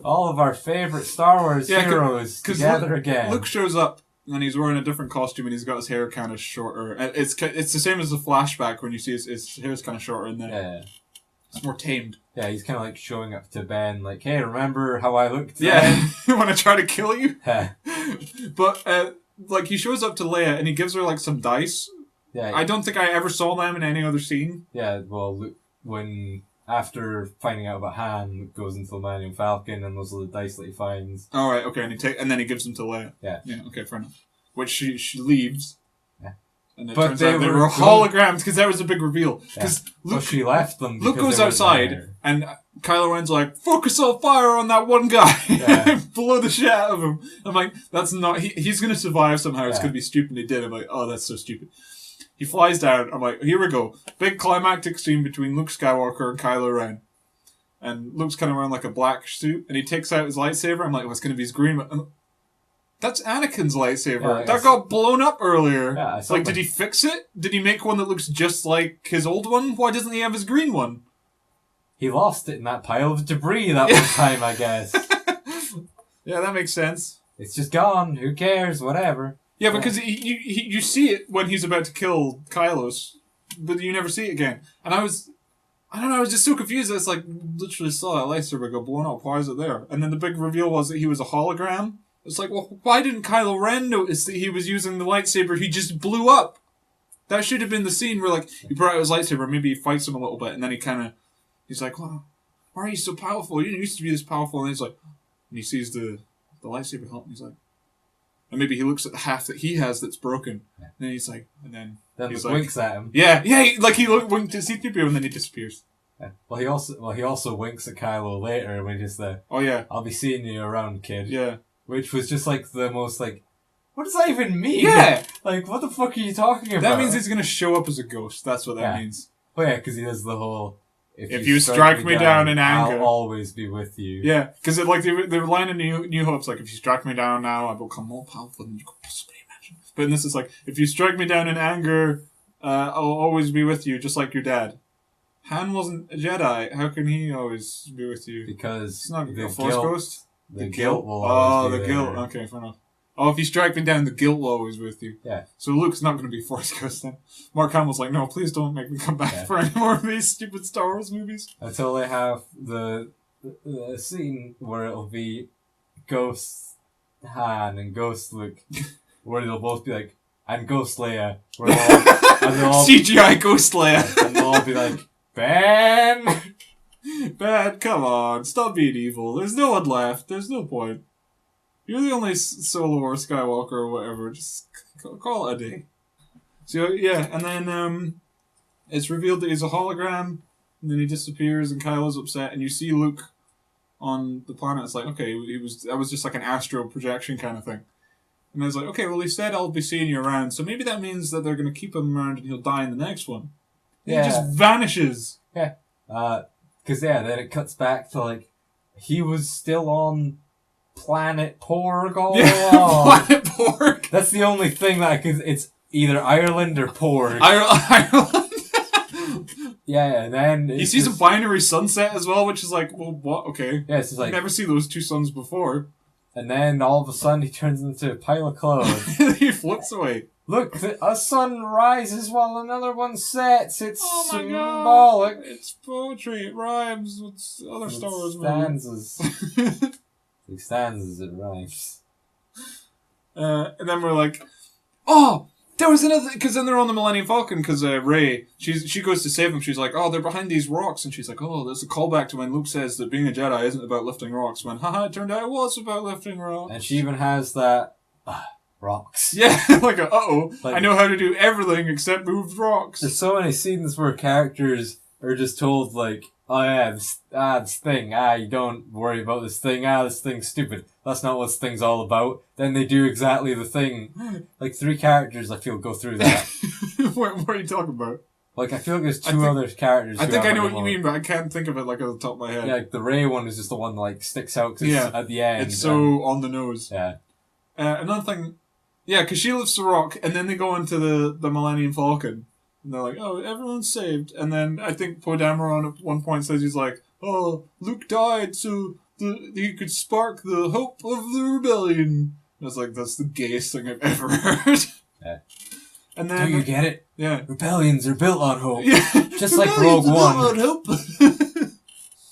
All of our favourite Star Wars heroes together again. Luke shows up, and he's wearing a different costume, and he's got his hair kind of shorter. And it's the same as the flashback when you see his hair's kind of shorter in there. Yeah. It's more tamed. Yeah, he's kind of like showing up to Ben, like, "Hey, remember how I looked?" Yeah, you want to try to kill you? Yeah. But, like, he shows up to Leia, and he gives her, like, some dice. Yeah. I don't think I ever saw them in any other scene. Yeah, well, Luke, after finding out about Han, Luke goes into the Millennium Falcon, and those are the dice that he finds. All right, okay, and then he gives them to Leia. Yeah. Yeah, okay, fair enough. Which she leaves. Yeah. And it But turns they out they were were good. holograms because that was a big reveal. Because Well, she left them. Luke because goes they weren't outside, there. and Kylo Ren's like, focus on fire on that one guy. Yeah. Blow the shit out of him. I'm like, that's not... He's going to survive somehow. It's Yeah. going to be stupid. And he did. I'm like, oh, that's so stupid. He flies down. I'm like, here we go. Big climactic scene between Luke Skywalker and Kylo Ren. And Luke's kind of wearing like a black suit, and he takes out his lightsaber. I'm like, oh, it's going to be his green one. That's Anakin's lightsaber. Yeah, that got blown up earlier. Yeah, I saw like, that. did he fix it? Did he make one that looks just like his old one? Why doesn't he have his green one? He lost it in that pile of debris that one time, I guess. Yeah, that makes sense. It's just gone. Who cares? Whatever. Yeah, because you see it when he's about to kill Kylos, but you never see it again. And I don't know, I was just so confused. It's like, literally saw that lightsaber go blown up. Why is it there? And then the big reveal was that he was a hologram. It's like, well, why didn't Kylo Ren notice that he was using the lightsaber he just blew up? That should have been the scene where, like, he brought out his lightsaber, maybe he fights him a little bit, and then he's like, well, why are you so powerful? You didn't used to be this powerful. And he's like, and he sees the lightsaber hilt, and he's like, and maybe he looks at the half that he has that's broken, and then he's like, and then he's Luke like, winks at him. yeah, like he winked at C-3PO, and then he disappears. Yeah. Well, he also winks at Kylo later when he's there. Oh yeah, I'll be seeing you around, kid. yeah. Which was just like the most like, what does that even mean? Yeah. Like, what the fuck are you talking about? That means he's gonna show up as a ghost. That's what that Yeah. means. Oh yeah, because he does the whole. If you strike me down in anger, I'll always be with you. Yeah, because like the line in New Hope's like, if you strike me down now, I will become more powerful than you could possibly imagine. But in this, it's like, if you strike me down in anger, I'll always be with you, just like your dad. Han wasn't a Jedi. How can he always be with you? Because He's not the a Force guilt, ghost. the guilt will Oh, always the be guilt. there. Okay, fair enough. Oh, if you strike me down, the guilt will always with you. Yeah. So Luke's not going to be Force Ghost then. Mark Hamill's like, no, please don't make me come back for any more of these stupid Star Wars movies. Until they have the scene where it'll be Ghost Han and Ghost Luke, where they'll both be like, and Ghost Leia, where they'll all, CGI Ghost Leia. and they'll all be like, Ben! Bad, come on, stop being evil. There's no one left. There's no point. You're the only Solo or Skywalker or whatever. Just call it a day. So yeah, and then it's revealed that he's a hologram, and then he disappears, and Kylo's upset, and you see Luke on the planet. It's like, okay, that was just like an astral projection kind of thing. And I was like, okay, well, he said I'll be seeing you around, so maybe that means that they're going to keep him around and he'll die in the next one. Yeah. He just vanishes. Yeah. Because, then it cuts back to, like, he was still on Planet Porg all along. Planet Porg. That's the only thing that it's either Ireland or Porg. Ireland. Yeah, and then... He sees a binary sunset as well, which is like, well, what? Okay. Yeah, it's just like... I've never seen those two suns before. And then all of a sudden he turns into a pile of clothes. He floats away. Look, a sun rises while another one sets. It's Oh my symbolic. god! It's poetry. It rhymes with other Star Wars movies. Stanzas. Like stanzas, it rhymes. And then we're like, oh, there was another... Because then they're on the Millennium Falcon, because Rey, she goes to save them. She's like, oh, they're behind these rocks. And she's like, oh, there's a callback to when Luke says that being a Jedi isn't about lifting rocks. When, haha, it turned out it was about lifting rocks. And she even has that... rocks. Yeah, like uh-oh, Like- I know how to do everything except move rocks. There's so many scenes where characters are just told, like, oh yeah, this thing, you don't worry about this thing, this thing's stupid. That's not what this thing's all about. Then they do exactly the thing. Like, 3 characters, I feel, go through that. What are you talking about? Like, I feel like there's I 2 think- other characters I who think I have know like what you mean, but I can't think of it like at the top of my head. Yeah, like, the Rey one is just the one that, like, sticks out 'cause Yeah. it's at the end. It's so on the nose. Yeah. Another thing, yeah, because she lifts the rock, and then they go into the Millennium Falcon, and they're like, oh, everyone's saved. And then I think Poe Dameron at one point says, he's like, oh, Luke died so he could spark the hope of the rebellion. And I was like, that's the gayest thing I've ever heard. Yeah. And Do then... you get it? Yeah. Rebellions are built on hope. Yeah. Just like Rogue One.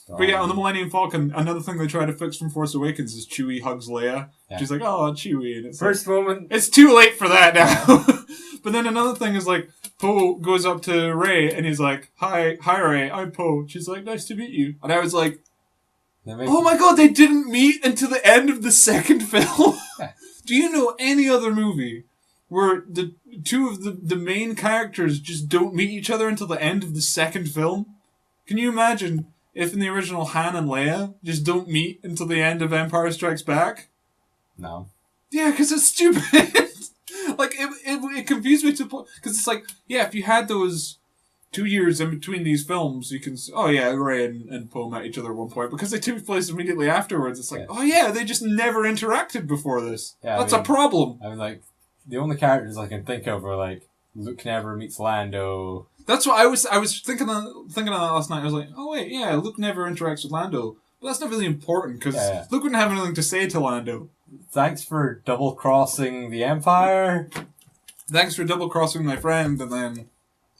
But yeah, on the Millennium Falcon, another thing they try to fix from Force Awakens is Chewie hugs Leia. Yeah. She's like, oh, Chewie. And it's First moment. it's too late for that now. But then another thing is like, Poe goes up to Rey and he's like, hi Rey, I'm Poe. She's like, nice to meet you. And I was like, oh my god, they didn't meet until the end of the second film? Yeah. Do you know any other movie where the two of the main characters just don't meet each other until the end of the second film. Can you imagine if in the original Han and Leia just don't meet until the end of Empire Strikes Back? No. Yeah, because it's stupid. Like, it confused me to because it's like, yeah, if you had those 2 years in between these films, you can, oh yeah, Rey and Poe met each other at one point, because they took place immediately afterwards. It's like, oh yeah, they just never interacted before this. Yeah, that's a problem. I mean, like, the only characters I can think of are, like, Luke never meets Lando. That's what I was thinking on that last night. I was like, oh wait, yeah, Luke never interacts with Lando. But that's not really important, because Luke wouldn't have anything to say to Lando. Thanks for double-crossing the Empire. Thanks for double-crossing my friend, and then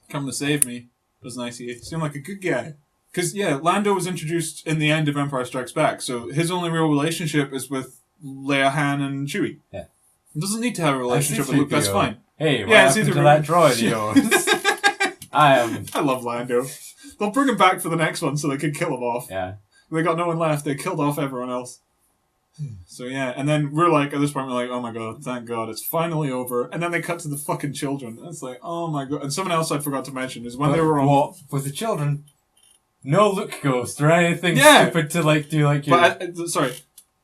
coming to save me. It was nice. He seemed like a good guy. Because, yeah, Lando was introduced in the end of Empire Strikes Back, so his only real relationship is with Leia, Han, and Chewie. Yeah. He doesn't need to have a relationship with Luke, that's fine. Hey, what happened to that droid of yours? I love Lando. They'll bring him back for the next one so they can kill him off. Yeah. They got no one left. They killed off everyone else. So yeah, and then we're like, at this point, we're like, oh my god, thank god, it's finally over. And then they cut to the fucking children. And it's like, oh my god. And someone else I forgot to mention is when they were on... What? With the children? No Luke Ghost or anything stupid to like do like your... But, sorry,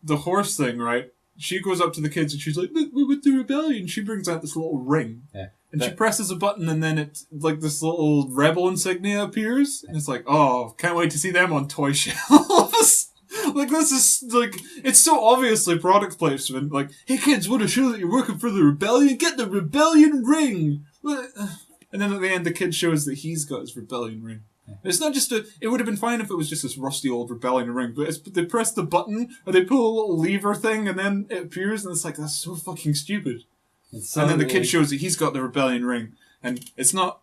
the horse thing, right? She goes up to the kids and she's like, look, we're with the rebellion. She brings out this little ring. Yeah. And she presses a button and then it's like this little rebel insignia appears. And it's like, oh, can't wait to see them on toy shelves. Like, this is, like, it's so obviously product placement. Like, hey kids, want to show that you're working for the rebellion? Get the rebellion ring! And then at the end, the kid shows that he's got his rebellion ring. It's not just it would have been fine if it was just this rusty old rebellion ring, but they press the button, or they pull a little lever thing, and then it appears, and it's like, that's so fucking stupid. And then the kid shows that he's got the rebellion ring, and it's not,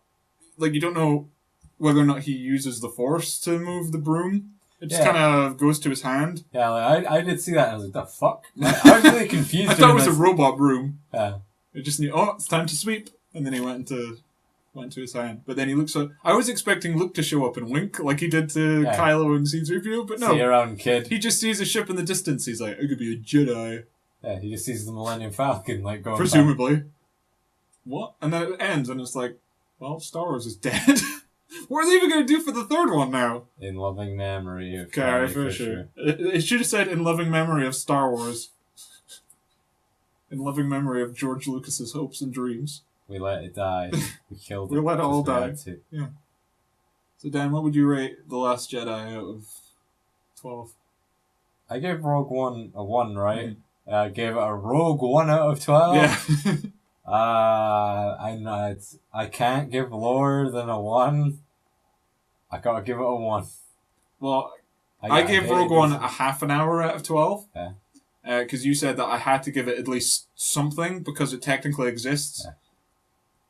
like, you don't know whether or not he uses the Force to move the broom. It just kind of goes to his hand. Yeah, like, I did see that, and I was like, the fuck? Like, I was really confused. I thought it was a robot broom. Yeah. It just knew, oh, it's time to sweep, and then he went into his hand. But then he looks like... I was expecting Luke to show up and wink like he did to Kylo and C-3PO, but no. See you around, kid. He just sees a ship in the distance. He's like, I could be a Jedi. Yeah, he just sees the Millennium Falcon, like, going presumably. back. What? And then it ends, and it's like, well, Star Wars is dead. What are they even going to do for the third one now? In loving memory of Carrie Fisher. It should have said, in loving memory of Star Wars. In loving memory of George Lucas's hopes and dreams. We let it die. We killed it. We let it all die. Yeah. So Dan, what would you rate The Last Jedi out of 12? I gave Rogue One a 1, right? I gave it a Rogue 1 out of 12. Yeah. I can't give lower than a 1. I gotta give it a 1. Well, I gave Rogue One a half an hour out of 12. Yeah. Because you said that I had to give it at least something because it technically exists. Yeah.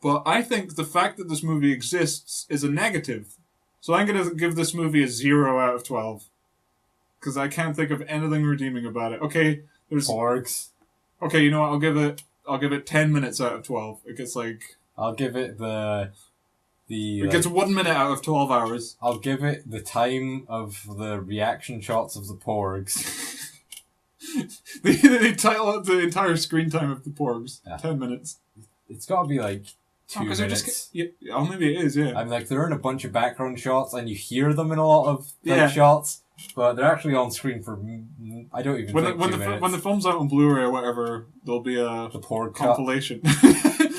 But I think the fact that this movie exists is a negative. So I'm going to give this movie a 0 out of 12. Because I can't think of anything redeeming about it. Okay, there's... Porgs. Okay, you know what? I'll give it 10 minutes out of 12. It gets like... I'll give it it gets 1 minute out of 12 hours. I'll give it the time of the reaction shots of the Porgs. They title up the entire screen time of the Porgs. Yeah. 10 minutes. It's got to be like 2 minutes. Oh, maybe it is, yeah. I'm like, they're in a bunch of background shots and you hear them in a lot of shots, but they're actually on screen for, I don't even think 2 minutes. When the film's out on Blu-ray or whatever, there'll be the Porg compilation.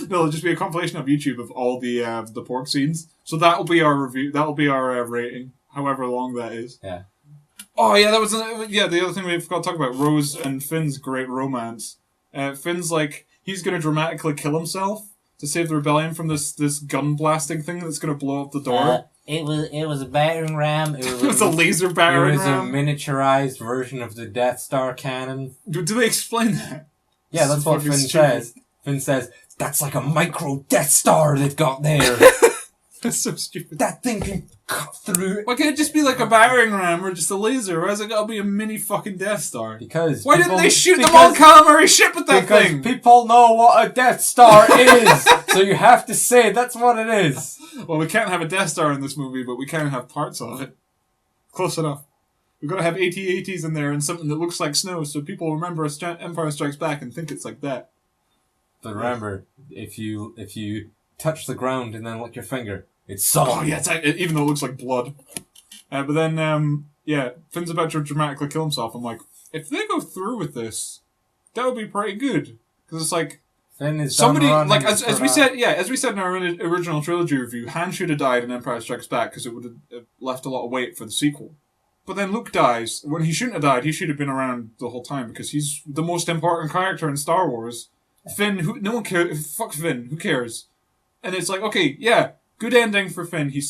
No, it'll just be a compilation of YouTube of all the Porg scenes. So that'll be our review. That'll be our rating, however long that is. Yeah. Oh yeah, that was the other thing we forgot to talk about. Rose and Finn's great romance. Finn's like, he's going to dramatically kill himself to save the rebellion from this gun blasting thing that's going to blow up the door. It was a battering ram. It was a laser battering ram. It was a miniaturized version of the Death Star cannon. Do they explain that? Yeah, that's what Finn says. Finn says, that's like a micro Death Star they've got there. That's so stupid. That thing can cut through. Why can't it just be like a battering ram or just a laser? Why is it got to be a mini fucking Death Star? Because why didn't they shoot them on calamari ship with that thing? Because people know what a Death Star is, so you have to say that's what it is. Well, we can't have a Death Star in this movie, but we can have parts of it. Close enough. We've got to have AT-ATs in there and something that looks like snow, so people remember Empire Strikes Back and think it's like that. But remember, if you touch the ground and then lick your finger, it's solid. Oh, yeah, even though it looks like blood. But then, Finn's about to dramatically kill himself. I'm like, if they go through with this, that would be pretty good. Because it's like, Finn is somebody, done like, running as we for said, as we said in our original trilogy review, Han should have died in Empire Strikes Back because it would have left a lot of weight for the sequel. But then Luke dies. When he shouldn't have died, he should have been around the whole time because he's the most important character in Star Wars. Finn, no one cares. Fuck Finn. Who cares? And it's like, okay, yeah, good ending for Finn. He,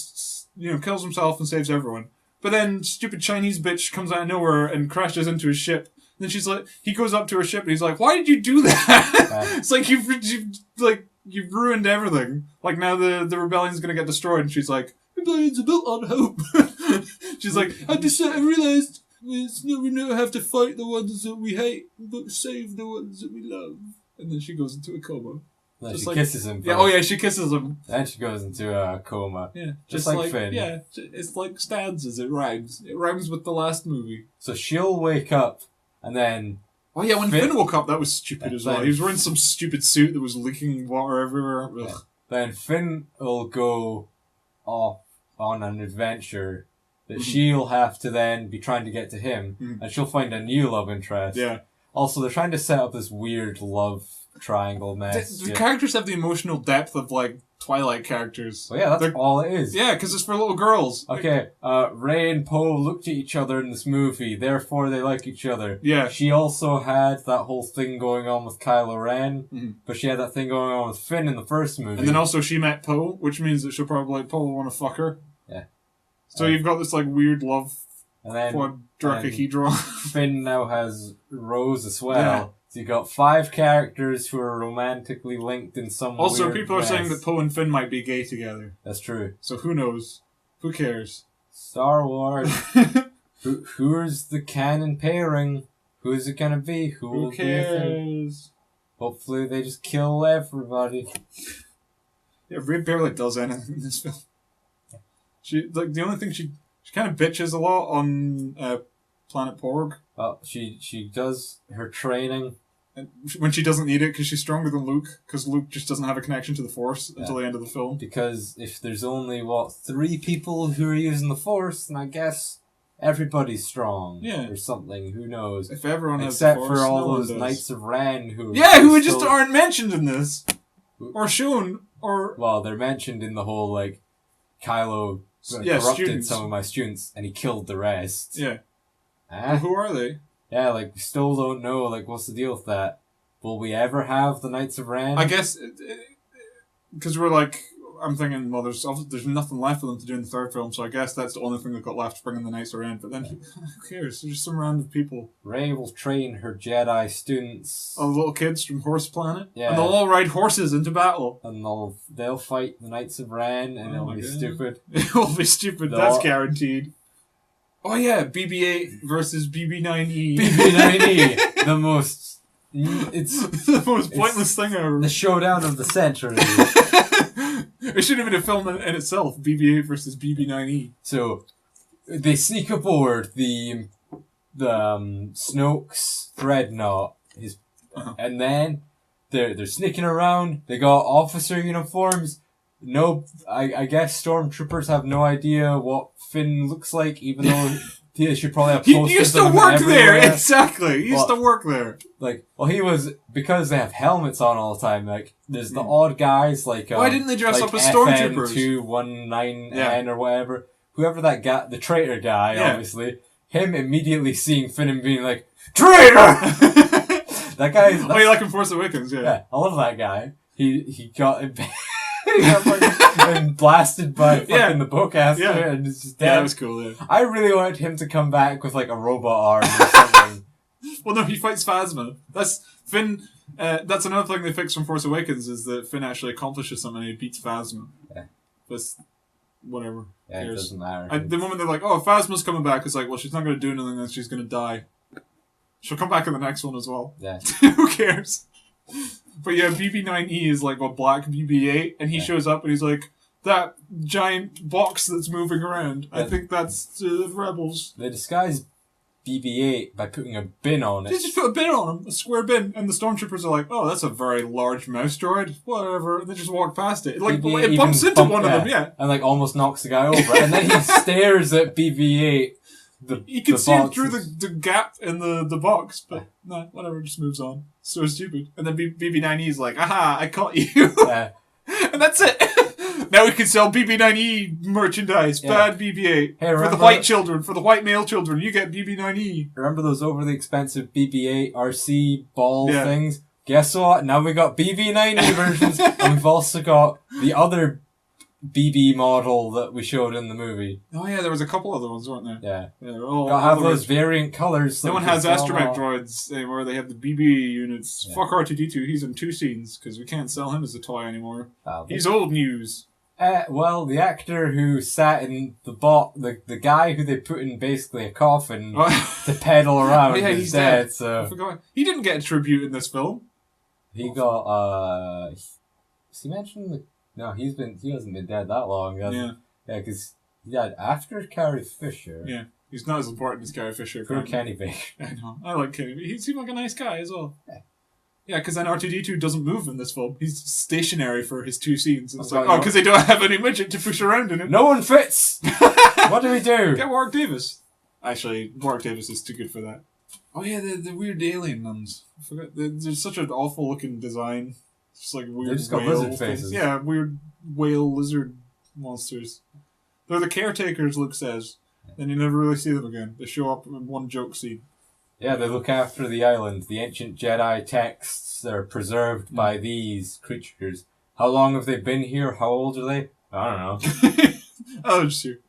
kills himself and saves everyone. But then stupid Chinese bitch comes out of nowhere and crashes into his ship. And then she's like, he goes up to her ship and he's like, why did you do that? It's like you've ruined everything. Like now the rebellion's gonna get destroyed. And she's like, rebellion's built on hope. She's like, I realized we never have to fight the ones that we hate, but save the ones that we love. And then she goes into a coma. No, she kisses him. Yeah, First. she kisses him. Then she goes into a coma. Yeah, just like Finn. Yeah, it's like stanzas. It rhymes. It rhymes with the last movie. So she'll wake up, and then... Oh yeah, when Finn woke up, that was stupid as well. He was wearing some stupid suit that was leaking water everywhere. Yeah. Then Finn will go off on an adventure that she'll have to then be trying to get to him, and she'll find a new love interest. Yeah. Also, they're trying to set up this weird love triangle mess. The characters have the emotional depth of, like, Twilight characters. Well, yeah, that's all it is. Yeah, because it's for little girls. Okay, Rey and Poe looked at each other in this movie, therefore they like each other. Yeah. She also had that whole thing going on with Kylo Ren, but she had that thing going on with Finn in the first movie. And then also she met Poe, which means that she'll probably, Poe will want to fuck her. Yeah. So you've got this, like, weird love and then quadricahedron. Finn now has Rose as well. Yeah. So you've got 5 characters who are romantically linked in some Also, weird people are mess. saying that Poe and Finn might be gay together. That's true. So who knows? Who cares? Star Wars. Who's the canon pairing? Who's it gonna be? Who cares? Hopefully they just kill everybody. Yeah, Rey barely does anything in this film. She, like, the only thing she kind of bitches a lot on Planet Porg. Well, she does her training. And when she doesn't need it because she's stronger than Luke, because Luke just doesn't have a connection to the Force until the end of the film. Because if there's only, 3 people who are using the Force, then I guess everybody's strong. Yeah. Or something, who knows. If everyone has Except the Force, for all no one those does. Knights of Ren who... who just aren't mentioned in this. Or shown, or... Well, they're mentioned in the whole, like, Kylo corrupted students. some of my students, and he killed the rest. Yeah. Huh? Who are they? Yeah, like, we still don't know, like, what's the deal with that? Will we ever have the Knights of Ren? I guess, because we're like, I'm thinking, well, there's nothing left for them to do in the third film, so I guess that's the only thing they've got left to bring in the Knights of Ren. But then, who cares? They're just some random people. Rey will train her Jedi students. All the little kids from Horse Planet. Yeah. And they'll all ride horses into battle. And they'll fight the Knights of Ren, and it'll be stupid. It will be stupid, that's guaranteed. Oh yeah, BB-8 versus BB-9E. BB-9E, the most... It's the most pointless thing ever. The showdown of the century. It should have been a film in itself, BB-8 versus BB-9E. So, they sneak aboard the Snoke's dreadnought, and then they're sneaking around. They got officer uniforms. No, I guess stormtroopers have no idea what Finn looks like, even though they should probably have posters. He used to of him work everywhere. there, exactly. He used to work there. Like, well, he was, because they have helmets on all the time. Like, there's the odd guys like. Why didn't they dress like up as stormtroopers? FN219N or whatever. Whoever that guy, the traitor guy, obviously. Him immediately seeing Finn and being like, traitor! That guy. Oh, you like in Force Awakens, Yeah, I love that guy. He got. He got fucking blasted by fucking the bowcaster and it's just dead. Yeah, that was cool, yeah. I really wanted him to come back with like a robot arm or something. Well, no, he fights Phasma. That's Finn. That's another thing they fixed from Force Awakens is that Finn actually accomplishes something and he beats Phasma. Yeah. That's whatever. Yeah, it doesn't matter. The moment they're like, oh, Phasma's coming back, it's like, well, she's not going to do anything, then she's going to die. She'll come back in the next one as well. Yeah. Who cares? But yeah, BB-9E is like a black BB-8, and he shows up and he's like, that giant box that's moving around, I think that's the rebels. They disguise BB-8 by putting a bin on They it. just put a bin on him, a square bin, and the stormtroopers are like, "Oh, that's a very large mouse droid." Whatever. And they just walk past it. Like BB-8 it bumps even into one of them. Yeah. And like almost knocks the guy over. And then he stares at BB-8. You can the see him box through is- the gap in the box, but no, whatever, just moves on. So stupid. And then BB-9E is like, "Aha, I caught you." And that's it. Now we can sell BB-9E merchandise. Yeah. Bad BB-8. Hey, for the remember- white children, for the white male children, you get BB-9E. Remember those overly expensive BB-8 RC ball Yeah. things? Guess what? Now we got BB-9E versions, and we've also got the other BB model that we showed in the movie. Oh yeah, there was a couple other ones, weren't there? Yeah. Yeah, they're all Gotta have other those variant colours. so No we one can has sell them astromech all. droids anymore. They have the BB units. Yeah. Fuck R2-D2. He's in 2 scenes because we can't sell him as a toy anymore. Ah, He's old news. well, the actor who sat in the guy who they put in basically a coffin to pedal around Yeah, is he's dead. dead. I So forgot. He didn't get a tribute in this film. he got is he mentioned the, no, he hasn't been dead that long. Yeah. Yeah, because he died after Carrie Fisher. Yeah. He's not as important as Carrie Fisher. Poor apparently. Kenny Baker. I know. I like Kenny. He seemed like a nice guy as well. Yeah, because then R2-D2 doesn't move in this film. He's stationary for his 2 scenes. And it's like, because they don't have any midget to push around in it. No one fits. What do we do? Get Warwick Davis. Actually, Warwick Davis is too good for that. Oh yeah, the weird alien nuns. I forgot. There's such an awful looking design. Just like weird just got whale lizard things. faces. Yeah, weird whale lizard monsters. They're the caretakers, Luke says. And you never really see them again. They show up in one joke scene. Yeah, they look after the island. The ancient Jedi texts are preserved by these creatures. How long have they been here? How old are they? I don't know. Oh, just here.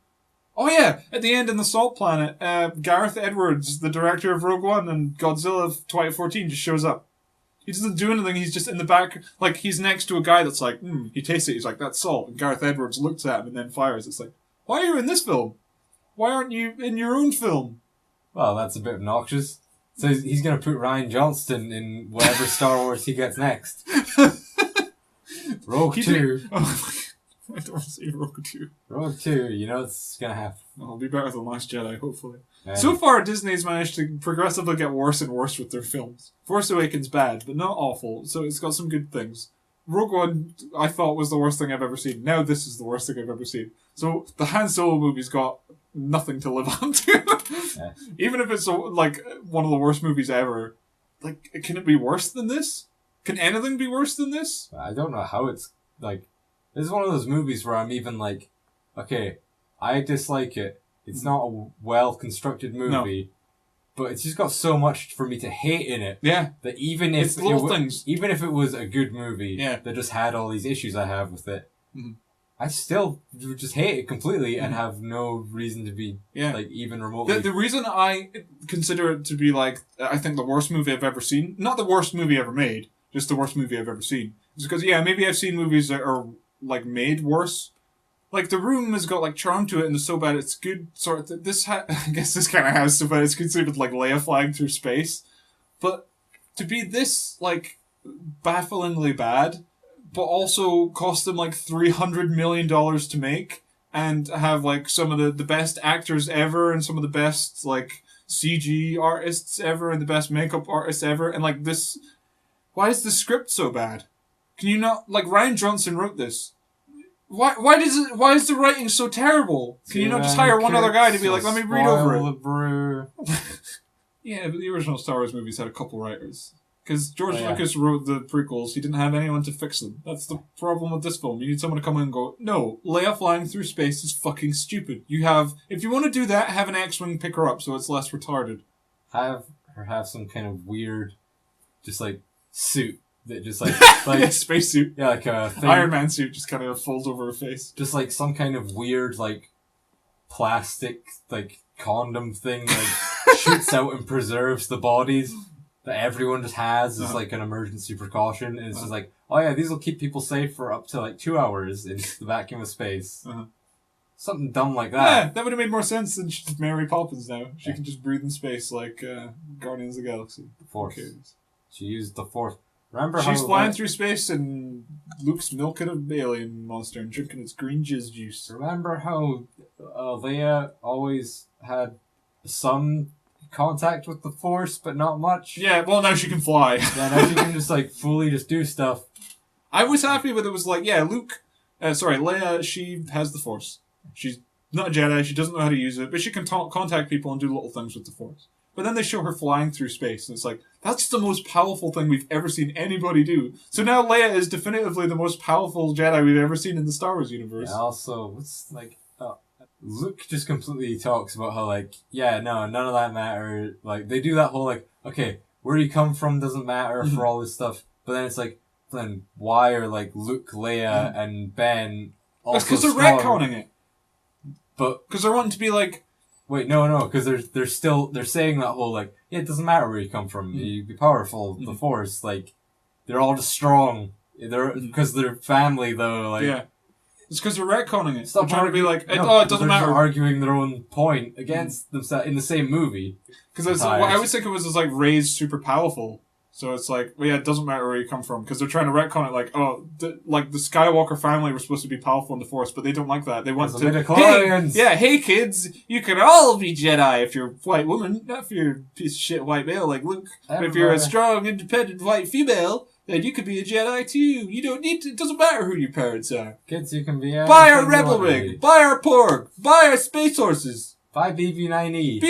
Oh yeah, at the end in the Salt Planet, Gareth Edwards, the director of Rogue One and Godzilla of 2014, just shows up. He doesn't do anything, he's just in the back, like, he's next to a guy that's like, he tastes it, he's like, that's salt. And Gareth Edwards looks at him and then fires. It's like, why are you in this film? Why aren't you in your own film? Well, that's a bit obnoxious. So he's going to put Ryan Johnston in whatever Star Wars he gets next. Rogue He 2. did- Oh, I don't want to say Rogue 2. Rogue 2, you know it's going to happen. It'll be better than Last Jedi, hopefully. And So far, Disney's managed to progressively get worse and worse with their films. Force Awakens bad, but not awful, so it's got some good things. Rogue One, I thought was the worst thing I've ever seen. Now this is the worst thing I've ever seen. So the Han Solo movie's got nothing to live on to. Yeah. Even if it's like one of the worst movies ever, like, can it be worse than this? Can anything be worse than this? I don't know how it's, like, this is one of those movies where I'm even like, okay, I dislike it. It's not a well-constructed movie, but it's just got so much for me to hate in it Yeah. that even if It's little things. even if it was a good movie Yeah. that just had all these issues I have with it, Mhm. I still would just hate it completely and have no reason to be Yeah. like even remotely. The reason I consider it to be like, I think the worst movie I've ever seen, not the worst movie ever made, just the worst movie I've ever seen, is because, yeah, maybe I've seen movies that are, like, made worse. Like, The Room has got, like, charm to it and it's so bad it's good, sort of, I guess this kind of has so bad it's considered, like, Leia flying through space. But to be this, like, bafflingly bad, but also cost them, like, $300 million to make, and have, like, some of the best actors ever and some of the best, like, CG artists ever and the best makeup artists ever, and, like, this... Why is the script so bad? Can you not... Like, Ryan Johnson wrote this. Why is the writing so terrible? Can you not just hire one other guy to be like, let me read over Spoil it? the brew. Yeah, but the original Star Wars movies had a couple writers. Because George Oh, yeah. Lucas wrote the prequels, he didn't have anyone to fix them. That's the problem with this film. You need someone to come in and go, no, Leia flying through space is fucking stupid. You have... If you want to do that, have an X-Wing pick her up so it's less retarded. Have some kind of weird, just like suit that just like Yeah, spacesuit. yeah, like a thing. Iron Man suit just kind of folds over her face. Just like some kind of weird like plastic like condom thing like shoots out and preserves the bodies that everyone just has as like an emergency precaution, and it's just like, oh yeah, these will keep people safe for up to like 2 hours in the vacuum of space. Something dumb like Yeah, that. that would have made more sense than she's Mary Poppins now. She can just breathe in space like Guardians of the Galaxy. The Force. Who cares? She used the Force. Remember She's how flying through space and Luke's milking an alien monster and drinking its green jizz juice. Remember how Leia always had some contact with the Force, but not much. Yeah, well, now she can fly. Yeah, now she can just like fully just do stuff. I was happy with it. Was like, yeah, Leia, she has the Force. She's not a Jedi. She doesn't know how to use it, but she can contact people and do little things with the Force. But then they show her flying through space, and it's like, that's the most powerful thing we've ever seen anybody do. So now Leia is definitively the most powerful Jedi we've ever seen in the Star Wars universe. Yeah, also, what's like, Luke just completely talks about how like, yeah, no, none of that matters. Like, they do that whole like, okay, where you come from doesn't matter for all this stuff. But then it's like, then why are like Luke, Leia, and Ben also That's because they're strong? retconning it. But because they're wanting to be like, wait, no, because they're saying that whole like, yeah, it doesn't matter where you come from, you be powerful, the Force, like, they're all just strong. They're because they're family though, like. Yeah. It's because they're retconning it. Stop They're trying to be like, it they're doesn't matter. Just arguing their own point against themselves in the same movie. Because what I always think it was like Rey's super powerful. So it's like, well, yeah, it doesn't matter where you come from. Because they're trying to retcon it like, like the Skywalker family were supposed to be powerful in the Force, but they don't like that. They want to... Hey kids, you can all be Jedi if you're a white woman, not if you're a piece of shit white male like Luke. But if you're a strong, independent white female, then you could be a Jedi too. You don't need to... It doesn't matter who your parents are. Kids, you can be... Buy our Rebel Rig. Buy our Porg. Buy our Space Horses. Buy BB-9E.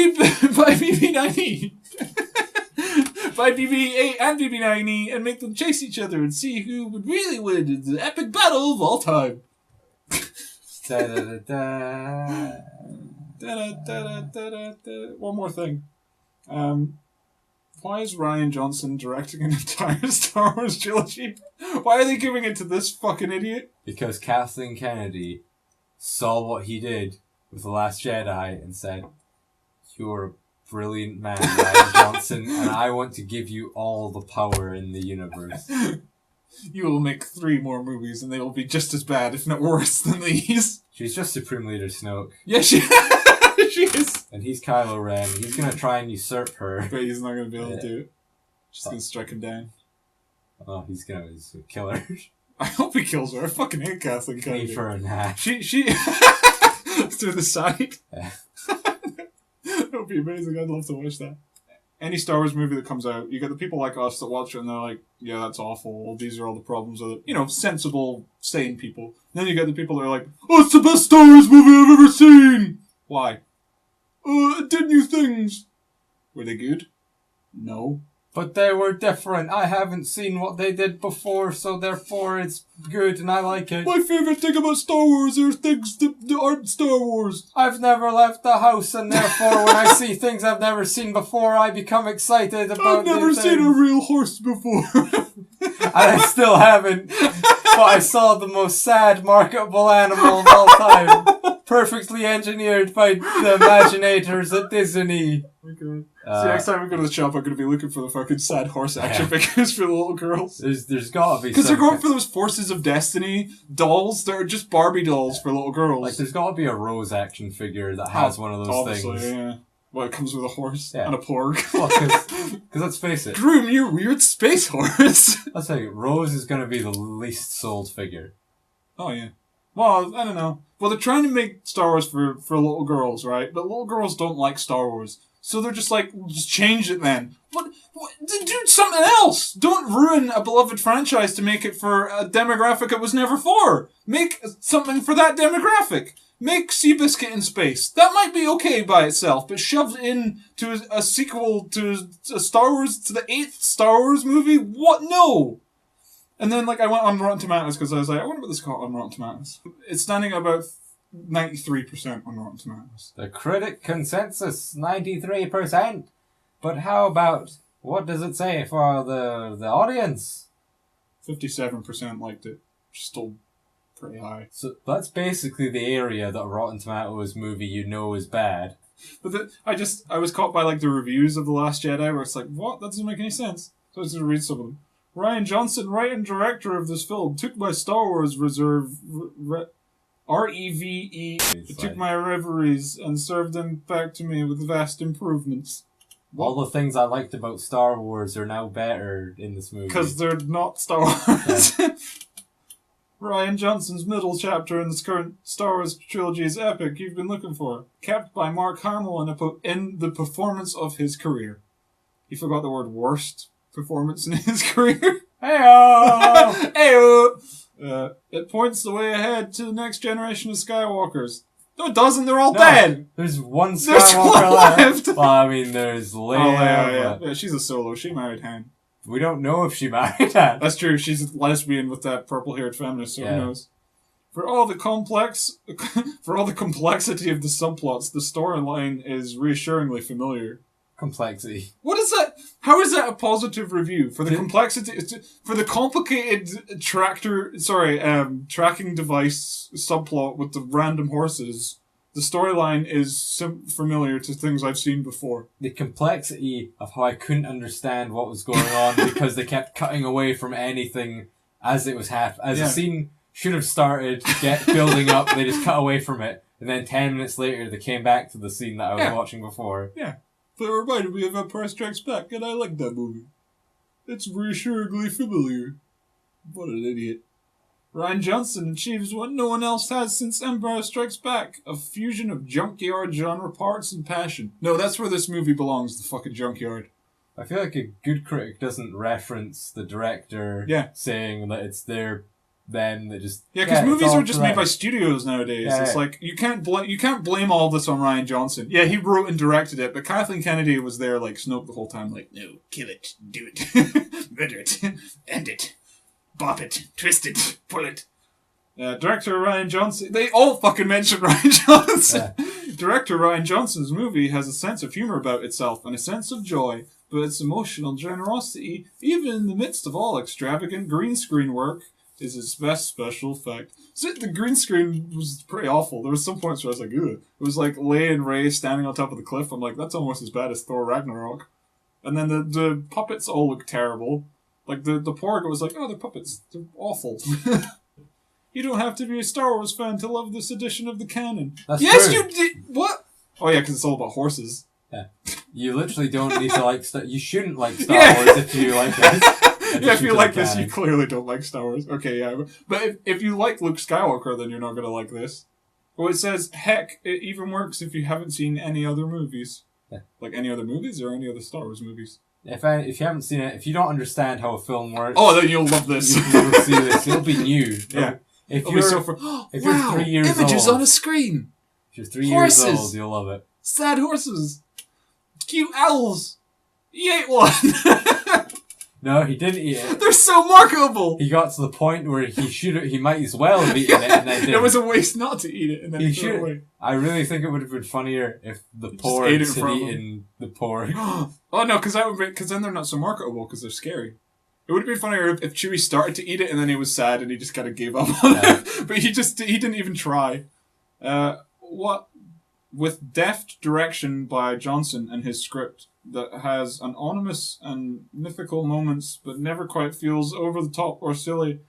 Buy BB-9E. Buy BB-8 and BB-9E and make them chase each other and see who would really win in the epic battle of all time. One more thing. Why is Rian Johnson directing an entire Star Wars trilogy? Why are they giving it to this fucking idiot? Because Kathleen Kennedy saw what he did with The Last Jedi and said, "You're a brilliant man, Rian Johnson, and I want to give you all the power in the universe." You will make 3 more movies and they will be just as bad, if not worse, than these. She's just Supreme Leader Snoke. Yeah, she is. And he's Kylo Ren. He's going to try and usurp her. But he's not going to be able to do it. She's going to strike him down. Oh, he's going to kill her. I hope he kills her. I fucking hate Kathleen Kennedy. Leave her in half. She through the side. Yeah. That would be amazing. I'd love to watch that. Any Star Wars movie that comes out, you get the people like us that watch it and they're like, yeah, that's awful. These are all the problems of it. Sensible, sane people. And then you get the people that are like, oh, it's the best Star Wars movie I've ever seen! Why? It did new things. Were they good? No. But they were different. I haven't seen what they did before, so therefore it's good and I like it. My favourite thing about Star Wars are things that aren't Star Wars. I've never left the house, and therefore when I see things I've never seen before, I become excited about I've never seen a real horse before. And I still haven't. But I saw the most sad marketable animal of all time. Perfectly engineered by the Imaginators at Disney. Okay. See, next time we go to the shop, I'm going to be looking for the fucking sad horse action figures for the little girls. There's got to be because they're going for those Forces of Destiny dolls. They're just Barbie dolls for little girls. Like, there's got to be a Rose action figure that has one of those things. Yeah. Well, it comes with a horse and a porg. Well, because let's face it. Groom your weird space horse. Let's say Rose is going to be the least sold figure. Oh, yeah. Well, I don't know. Well, they're trying to make Star Wars for little girls, right? But little girls don't like Star Wars. So they're just like, well, just change it then. What? Do something else. Don't ruin a beloved franchise to make it for a demographic it was never for. Make something for that demographic. Make Seabiscuit in space. That might be okay by itself, but shoved in to a sequel to a Star Wars, to the 8th Star Wars movie? What? No! And then, I went on Rotten Tomatoes because I was like, I wonder what this got on Rotten Tomatoes. It's standing at about 93% on Rotten Tomatoes. The critic consensus, 93%. But how about, what does it say for the audience? 57% liked it. Still pretty high. So that's basically the area that a Rotten Tomatoes movie is bad. But I was caught by the reviews of The Last Jedi where it's like, what? That doesn't make any sense. So I was going to read some of them. Rian Johnson, writer and director of this film, took my Star Wars reserve... R-E-V-E. It took my reveries and served them back to me with vast improvements. All the things I liked about Star Wars are now better in this movie. Because they're not Star Wars. Yeah. Rian Johnson's middle chapter in this current Star Wars trilogy's epic you've been looking for, capped by Mark Hamill in the performance of his career. He forgot the word worst performance in his career. Heyo! Heyo! It points the way ahead to the next generation of Skywalkers. No, it doesn't. They're all dead. There's one There's Skywalker one left. Well, I mean, there's Leia. Yeah, she's a solo. She married Han. We don't know if she married Han. That's true. She's a lesbian with that purple-haired feminist, so who knows? For all the complexity of the subplots, the storyline is reassuringly familiar. Complexity. What is that? How is that a positive review? For the complexity, for the complicated tracking device subplot with the random horses, the storyline is familiar to things I've seen before. The complexity of how I couldn't understand what was going on because they kept cutting away from anything as it was happening. As the scene should have started, building up, they just cut away from it, and then 10 minutes later they came back to the scene that I was watching before. Yeah. But it reminded me of Empire Strikes Back, and I like that movie. It's reassuringly familiar. What an idiot. Rian Johnson achieves what no one else has since Empire Strikes Back. A fusion of junkyard genre parts and passion. No, that's where this movie belongs, the fucking junkyard. I feel like a good critic doesn't reference the director saying that it's them that just... Yeah, because movies are just made by studios nowadays. It's like, you can't blame all this on Rian Johnson. Yeah, he wrote and directed it, but Kathleen Kennedy was there like Snoke the whole time, like, no, kill it, do it, murder it, end it, bop it, twist it, pull it. Director Rian Johnson... They all fucking mention Rian Johnson! Yeah. Director Rian Johnson's movie has a sense of humor about itself and a sense of joy, but its emotional generosity, even in the midst of all extravagant green screen work, is its best special effect. So the green screen was pretty awful. There was some points where I was like, ugh. It was like Leia and Rey standing on top of the cliff. I'm like, that's almost as bad as Thor Ragnarok. And then the puppets all look terrible. Like the Porg was like, oh, they're puppets. They're awful. You don't have to be a Star Wars fan to love this edition of the canon. That's yes, true. you did. What? Oh yeah, because it's all about horses. Yeah. You literally don't need to like... You shouldn't like Star Wars if you like this. Yeah, if you like this, you clearly don't like Star Wars. Okay, yeah. But if you like Luke Skywalker, then you're not going to like this. Well, it says, heck, it even works if you haven't seen any other movies. Yeah. Like any other movies or any other Star Wars movies? If you haven't seen it, if you don't understand how a film works... Oh, then you'll love this. You'll see this. It'll be new. Yeah. If you're 3 years old... Images on a screen! If you're 3 years old, you'll love it. Sad horses! Cute owls! He ate one! No, he didn't eat it. They're so marketable! He got to the point where he might as well have eaten it and then didn't. It was a waste not to eat it and then throw it away. I really think it would have been funnier if the porgs had eaten the porg. Oh no, because then they're not so marketable because they're scary. It would have been funnier if Chewie started to eat it and then he was sad and he just kind of gave up on it. But he didn't even try. With deft direction by Johnson and his script that has anonymous and mythical moments but never quite feels over the top or silly,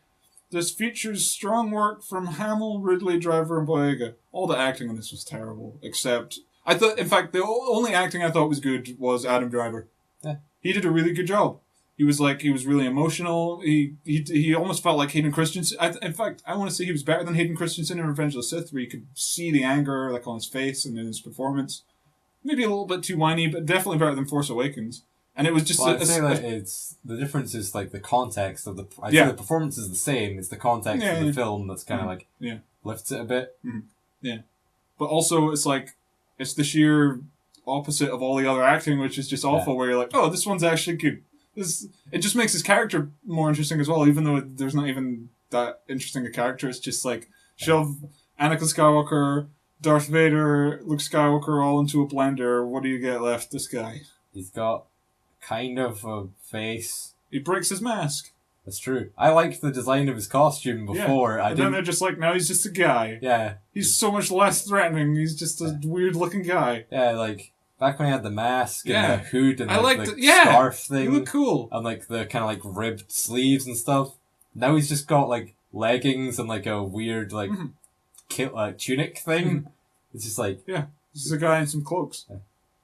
this features strong work from Hamill, Ridley, Driver, and Boyega. All the acting in this was terrible, except... in fact, the only acting I thought was good was Adam Driver. Yeah. He did a really good job. He was really emotional. He almost felt like Hayden Christensen. In fact, I want to say he was better than Hayden Christensen in Revenge of the Sith, where you could see the anger like on his face and in his performance. Maybe a little bit too whiny, but definitely better than Force Awakens. And it was just... I'd say that the difference is like the context of the... I'd say the performance is the same. It's the context of the film that's kind of like lifts it a bit. Mm-hmm. Yeah. But also it's like, it's the sheer opposite of all the other acting, which is just awful, where you're like, oh, this one's actually good. It just makes his character more interesting as well, even though there's not even that interesting a character. It's just like, shove Anakin Skywalker, Darth Vader, Luke Skywalker all into a blender. What do you get left? This guy. He's got kind of a face. He breaks his mask. That's true. I liked the design of his costume before. And then they're just like, now he's just a guy. Yeah. He's so much less threatening. He's just a weird looking guy. Yeah, like... Back when he had the mask and the hood and the scarf thing. He looked cool. And like the kind of like ribbed sleeves and stuff. Now he's just got like leggings and like a weird like tunic thing. Mm-hmm. It's just like... Yeah, this is a guy in some cloaks. Yeah.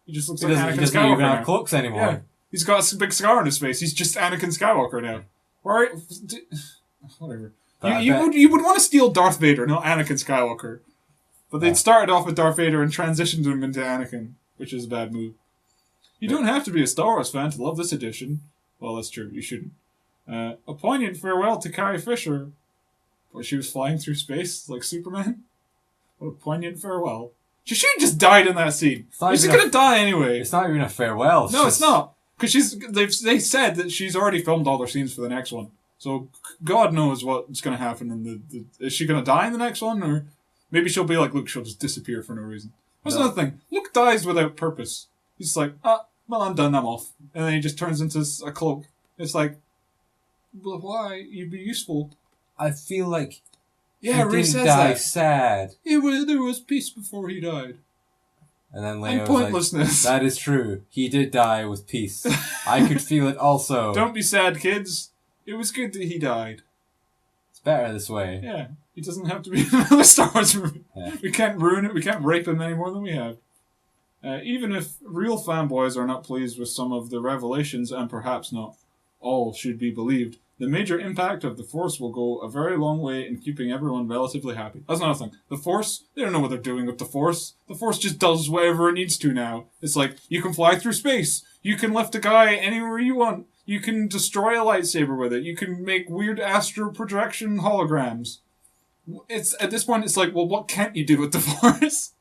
He just looks like Anakin Skywalker. He doesn't even have cloaks anymore. Yeah. He's got a big scar on his face. He's just Anakin Skywalker now. Whatever. But You would want to steal Darth Vader, not Anakin Skywalker. But they'd started off with Darth Vader and transitioned him into Anakin, which is a bad move. You don't have to be a Star Wars fan to love this edition. Well, that's true. You shouldn't. A poignant farewell to Carrie Fisher. But she was flying through space like Superman. What a poignant farewell. She should have just died in that scene. She's going to die anyway. It's not even a farewell. No, it's not. Because they said that she's already filmed all their scenes for the next one. So God knows what's going to happen in is she going to die in the next one? Or maybe she'll be like Luke, she'll just disappear for no reason. That's another thing. Luke dies without purpose. He's like, well, I'm done, I'm off. And then he just turns into a cloak. It's like, well, why? You'd be useful. I feel like he didn't die sad. There was peace before he died. And then Leia and pointlessness. Like, that is true. He did die with peace. I could feel it also. Don't be sad, kids. It was good that he died. It's better this way. Yeah. He doesn't have to be in another Star Wars movie. Yeah. We can't ruin it. We can't rape him any more than we have. Even if real fanboys are not pleased with some of the revelations, and perhaps not all should be believed, the major impact of the Force will go a very long way in keeping everyone relatively happy. That's another thing. The Force, they don't know what they're doing with the Force. The Force just does whatever it needs to now. It's like, you can fly through space. You can lift a guy anywhere you want. You can destroy a lightsaber with it. You can make weird astral projection holograms. It's at this point, it's like, well, what can't you do with the Force?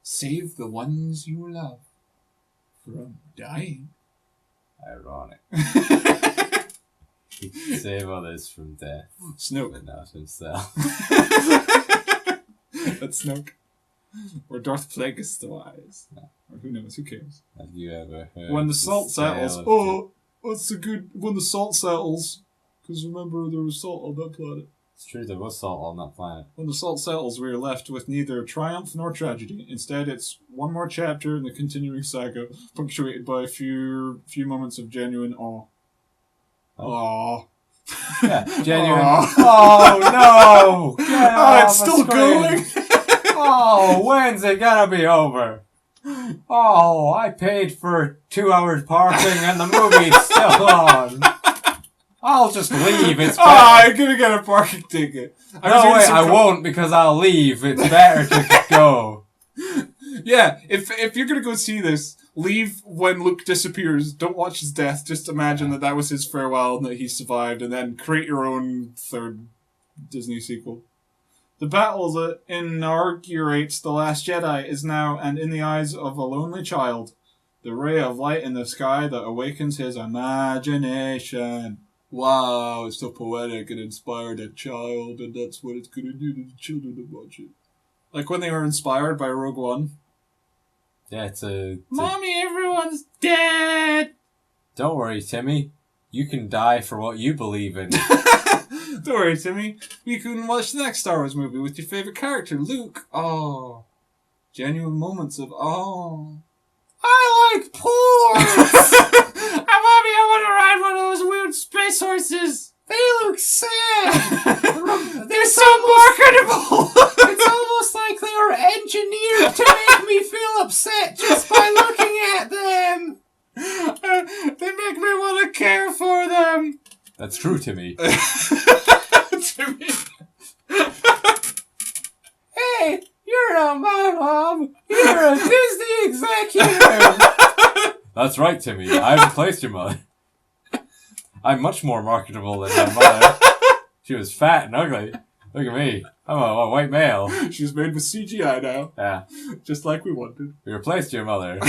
Save the ones you love from dying. Ironic. Save others from death. Snoke. But not himself. That's Snoke. Or Darth Plagueis the Wise. Or who knows, who cares? Have you ever heard when the salt settles. That's a good... When the salt settles. Because remember, there was salt on that planet. It's true, there was salt on that planet. When the salt settles, we are left with neither triumph nor tragedy. Instead, it's one more chapter in the continuing saga, punctuated by a few moments of genuine awe. Aww. Yeah, genuine. Oh no! It's still going. Oh, when's it gonna be over? Oh, I paid for 2 hours parking and the movie's still on. I'll just leave. It's better. I'm gonna get a parking ticket. I won't because I'll leave. It's better to go. Yeah, if you're gonna go see this, leave when Luke disappears. Don't watch his death. Just imagine that was his farewell and that he survived, and then create your own third Disney sequel. The battle that inaugurates The Last Jedi is now, and in the eyes of a lonely child, the ray of light in the sky that awakens his imagination. Wow, it's so poetic and inspired a child, and that's what it's gonna do to the children that watch it. Like when they were inspired by Rogue One. Yeah, Mommy, everyone's dead! Don't worry, Timmy. You can die for what you believe in. Don't worry, Timmy. You can watch the next Star Wars movie with your favorite character, Luke. Oh. Genuine moments of, oh. I like porgs! Mommy, I want to ride one of those weird space horses! They look sad! They're so marketable! It's almost like they were engineered to make me feel upset just by looking at them! They make me want to care for them! That's true, Timmy. Timmy. Hey, you're not my mom. You're a Disney executive. That's right, Timmy. I replaced your mother. I'm much more marketable than my mother. She was fat and ugly. Look at me. I'm a white male. She's made with CGI now. Yeah. Just like we wanted. We replaced your mother.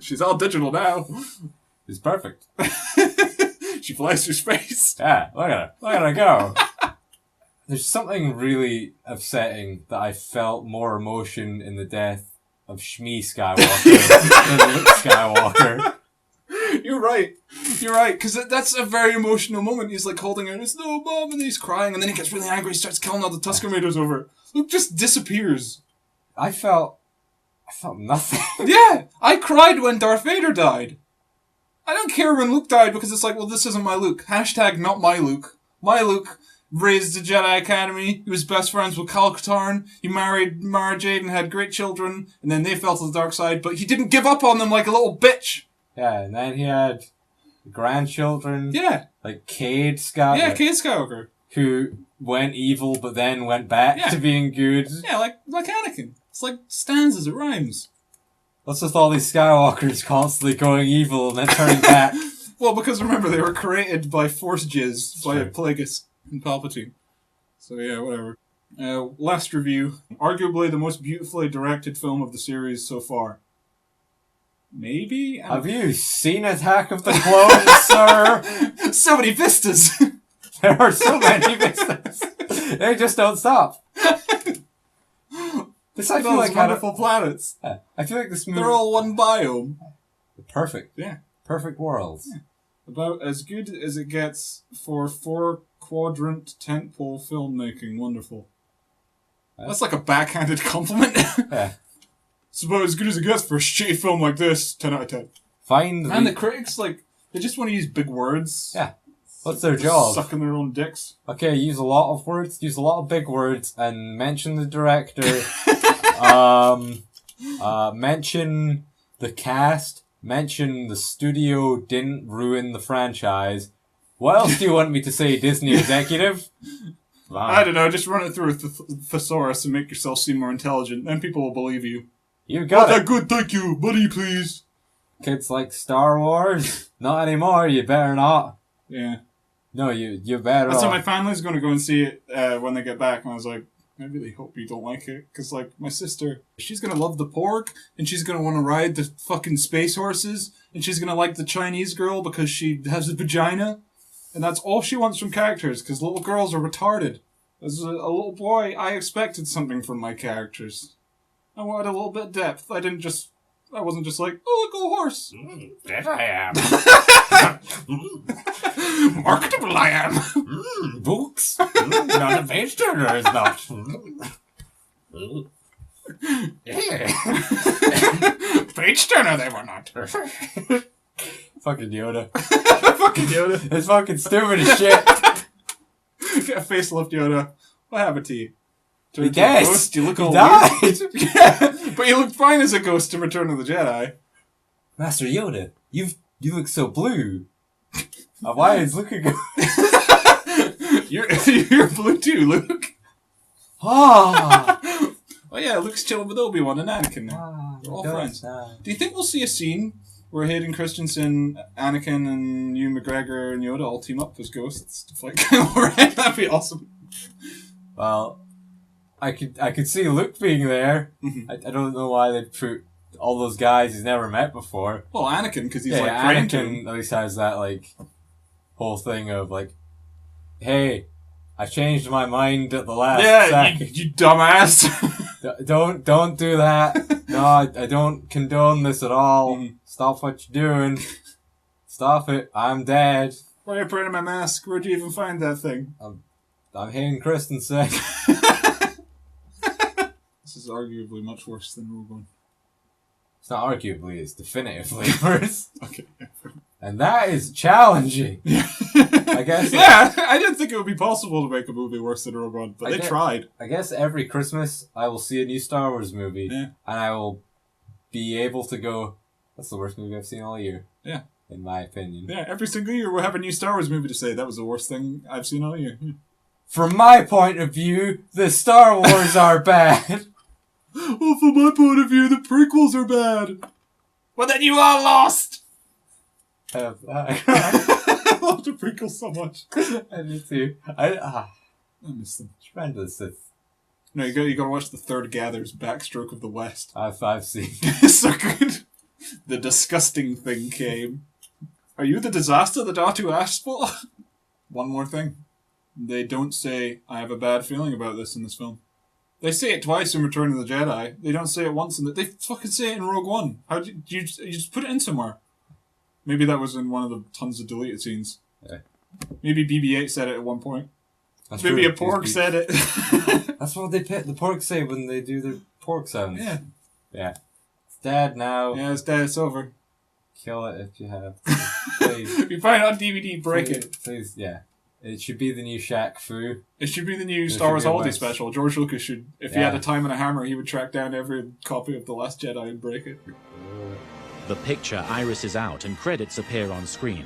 She's all digital now. She's perfect. She flies through space. Yeah, look at her. Look at her go. There's something really upsetting that I felt more emotion in the death of Shmi Skywalker than Luke Skywalker. You're right. You're right. Because that's a very emotional moment. He's like holding her. It's no, Mom. And he's crying. And then he gets really angry. He starts killing all the Tusken Raiders over. Luke just disappears. I felt nothing. Yeah. I cried when Darth Vader died. I don't care when Luke died because it's like, well, this isn't my Luke. Hashtag not my Luke. My Luke raised the Jedi Academy. He was best friends with Kal Katarn. He married Mara Jade and had great children. And then they fell to the dark side. But he didn't give up on them like a little bitch. Yeah, and then he had grandchildren. Yeah. Like Cade Skywalker. Yeah, Cade Skywalker. Who went evil but then went back to being good. Yeah, like Anakin. It's like stanzas, it rhymes. What's with all these Skywalkers constantly going evil and then turning back? Well, because remember, they were created by Force Jizz by Plagueis and Palpatine. So yeah, whatever. Last review. Arguably the most beautifully directed film of the series so far. Maybe? Have you seen Attack of the Clones, sir? So many vistas! There are so many vistas. They just don't stop. This I feel like wonderful planets. I feel like this movie... They're all one biome. Perfect. Yeah. Perfect worlds. Yeah. About as good as it gets for 4-quadrant tentpole filmmaking. Wonderful. That's like a backhanded compliment. Yeah. It's about as good as it gets for a shitty film like this. 10 out of 10. Man, the critics, like, they just want to use big words. Yeah. What's their job? Sucking their own dicks. Okay, use a lot of words, use a lot of big words, and mention the director. Mention the cast. Mention the studio didn't ruin the franchise. What else do you want me to say, Disney executive? I don't know, just run it through a thesaurus and make yourself seem more intelligent, then people will believe you. You got it. Good, thank you. Buddy, please. Kids like Star Wars? Not anymore, you better not. Yeah. No, you better So not. my family's going to go and see it when they get back, and I was like, I really hope you don't like it, because, like, my sister, she's going to love the porg, and she's going to want to ride the fucking space horses, and she's going to like the Chinese girl because she has a vagina, and that's all she wants from characters, because little girls are retarded. As a little boy, I expected something from my characters. I wanted a little bit of depth. I wasn't just like, oh, look, a horse. That I am. Marketable I am. Books? Not a page turner is not. Page turner they were not. Fucking Yoda. Fucking Yoda. It's fucking stupid as shit. Get a facelift, Yoda. What happened to you? He died. You look all died. weird. Yeah, but you look fine as a ghost in Return of the Jedi. Master Yoda, you look so blue. Why is Luke a ghost? You're blue too, Luke. Ah. Oh yeah, Luke's chilling with Obi-Wan and Anakin now. They're all friends. Do you think we'll see a scene where Hayden Christensen, Anakin, and Ewan McGregor and Yoda all team up as ghosts to fight Kylo Ren? That'd be awesome. Well, I could see Luke being there. Mm-hmm. I don't know why they'd put all those guys he's never met before. Well, Anakin, because he's Yeah, like trained to Anakin him. at least has that like whole thing of like, hey, I changed my mind at the last second. You dumbass. Don't do that. No, I don't condone this at all. Mhm. Stop what you're doing. Stop it. I'm dead. Why are you putting my mask? Where'd you even find that thing? I'm Hayden Christensen. This is arguably much worse than Rogue One. It's not arguably, it's definitively worse. Okay. And that is challenging. I guess. Yeah, I didn't think it would be possible to make a movie worse than Rogue One, but they tried. I guess every Christmas I will see a new Star Wars movie. Yeah. And I will be able to go, that's the worst movie I've seen all year. Yeah. In my opinion. Yeah, every single year we'll have a new Star Wars movie to say that was the worst thing I've seen all year. From my point of view, the Star Wars are bad. Well, from my point of view, the prequels are bad. Well, then you are lost! I love the prequels so much. I do too. I miss them. Tremendous. No, you gotta watch the Third Gather's Backstroke of the West. I've seen. It's so good. The disgusting thing came. Are you the disaster that Datu asked for? One more thing. They don't say, I have a bad feeling about this in this film. They say it twice in Return of the Jedi. They don't say it once in they fucking say it in Rogue One. How do you just put it in somewhere? Maybe that was in one of the tons of deleted scenes. Yeah. Maybe BB-8 said it at one point. That's Maybe true. a porg said it. That's what the pork say when they do their pork sounds. Yeah. Yeah. It's dead now. Yeah, it's dead. It's over. Kill it if you have. Please. If you find it on DVD, break please, it. Please, yeah. It should be the new Shaq Fu. It should be the new It Star Wars should be a Holiday West. Special. George Lucas should, if he had a time and a hammer, he would track down every copy of The Last Jedi and break it. The picture irises out and credits appear on screen.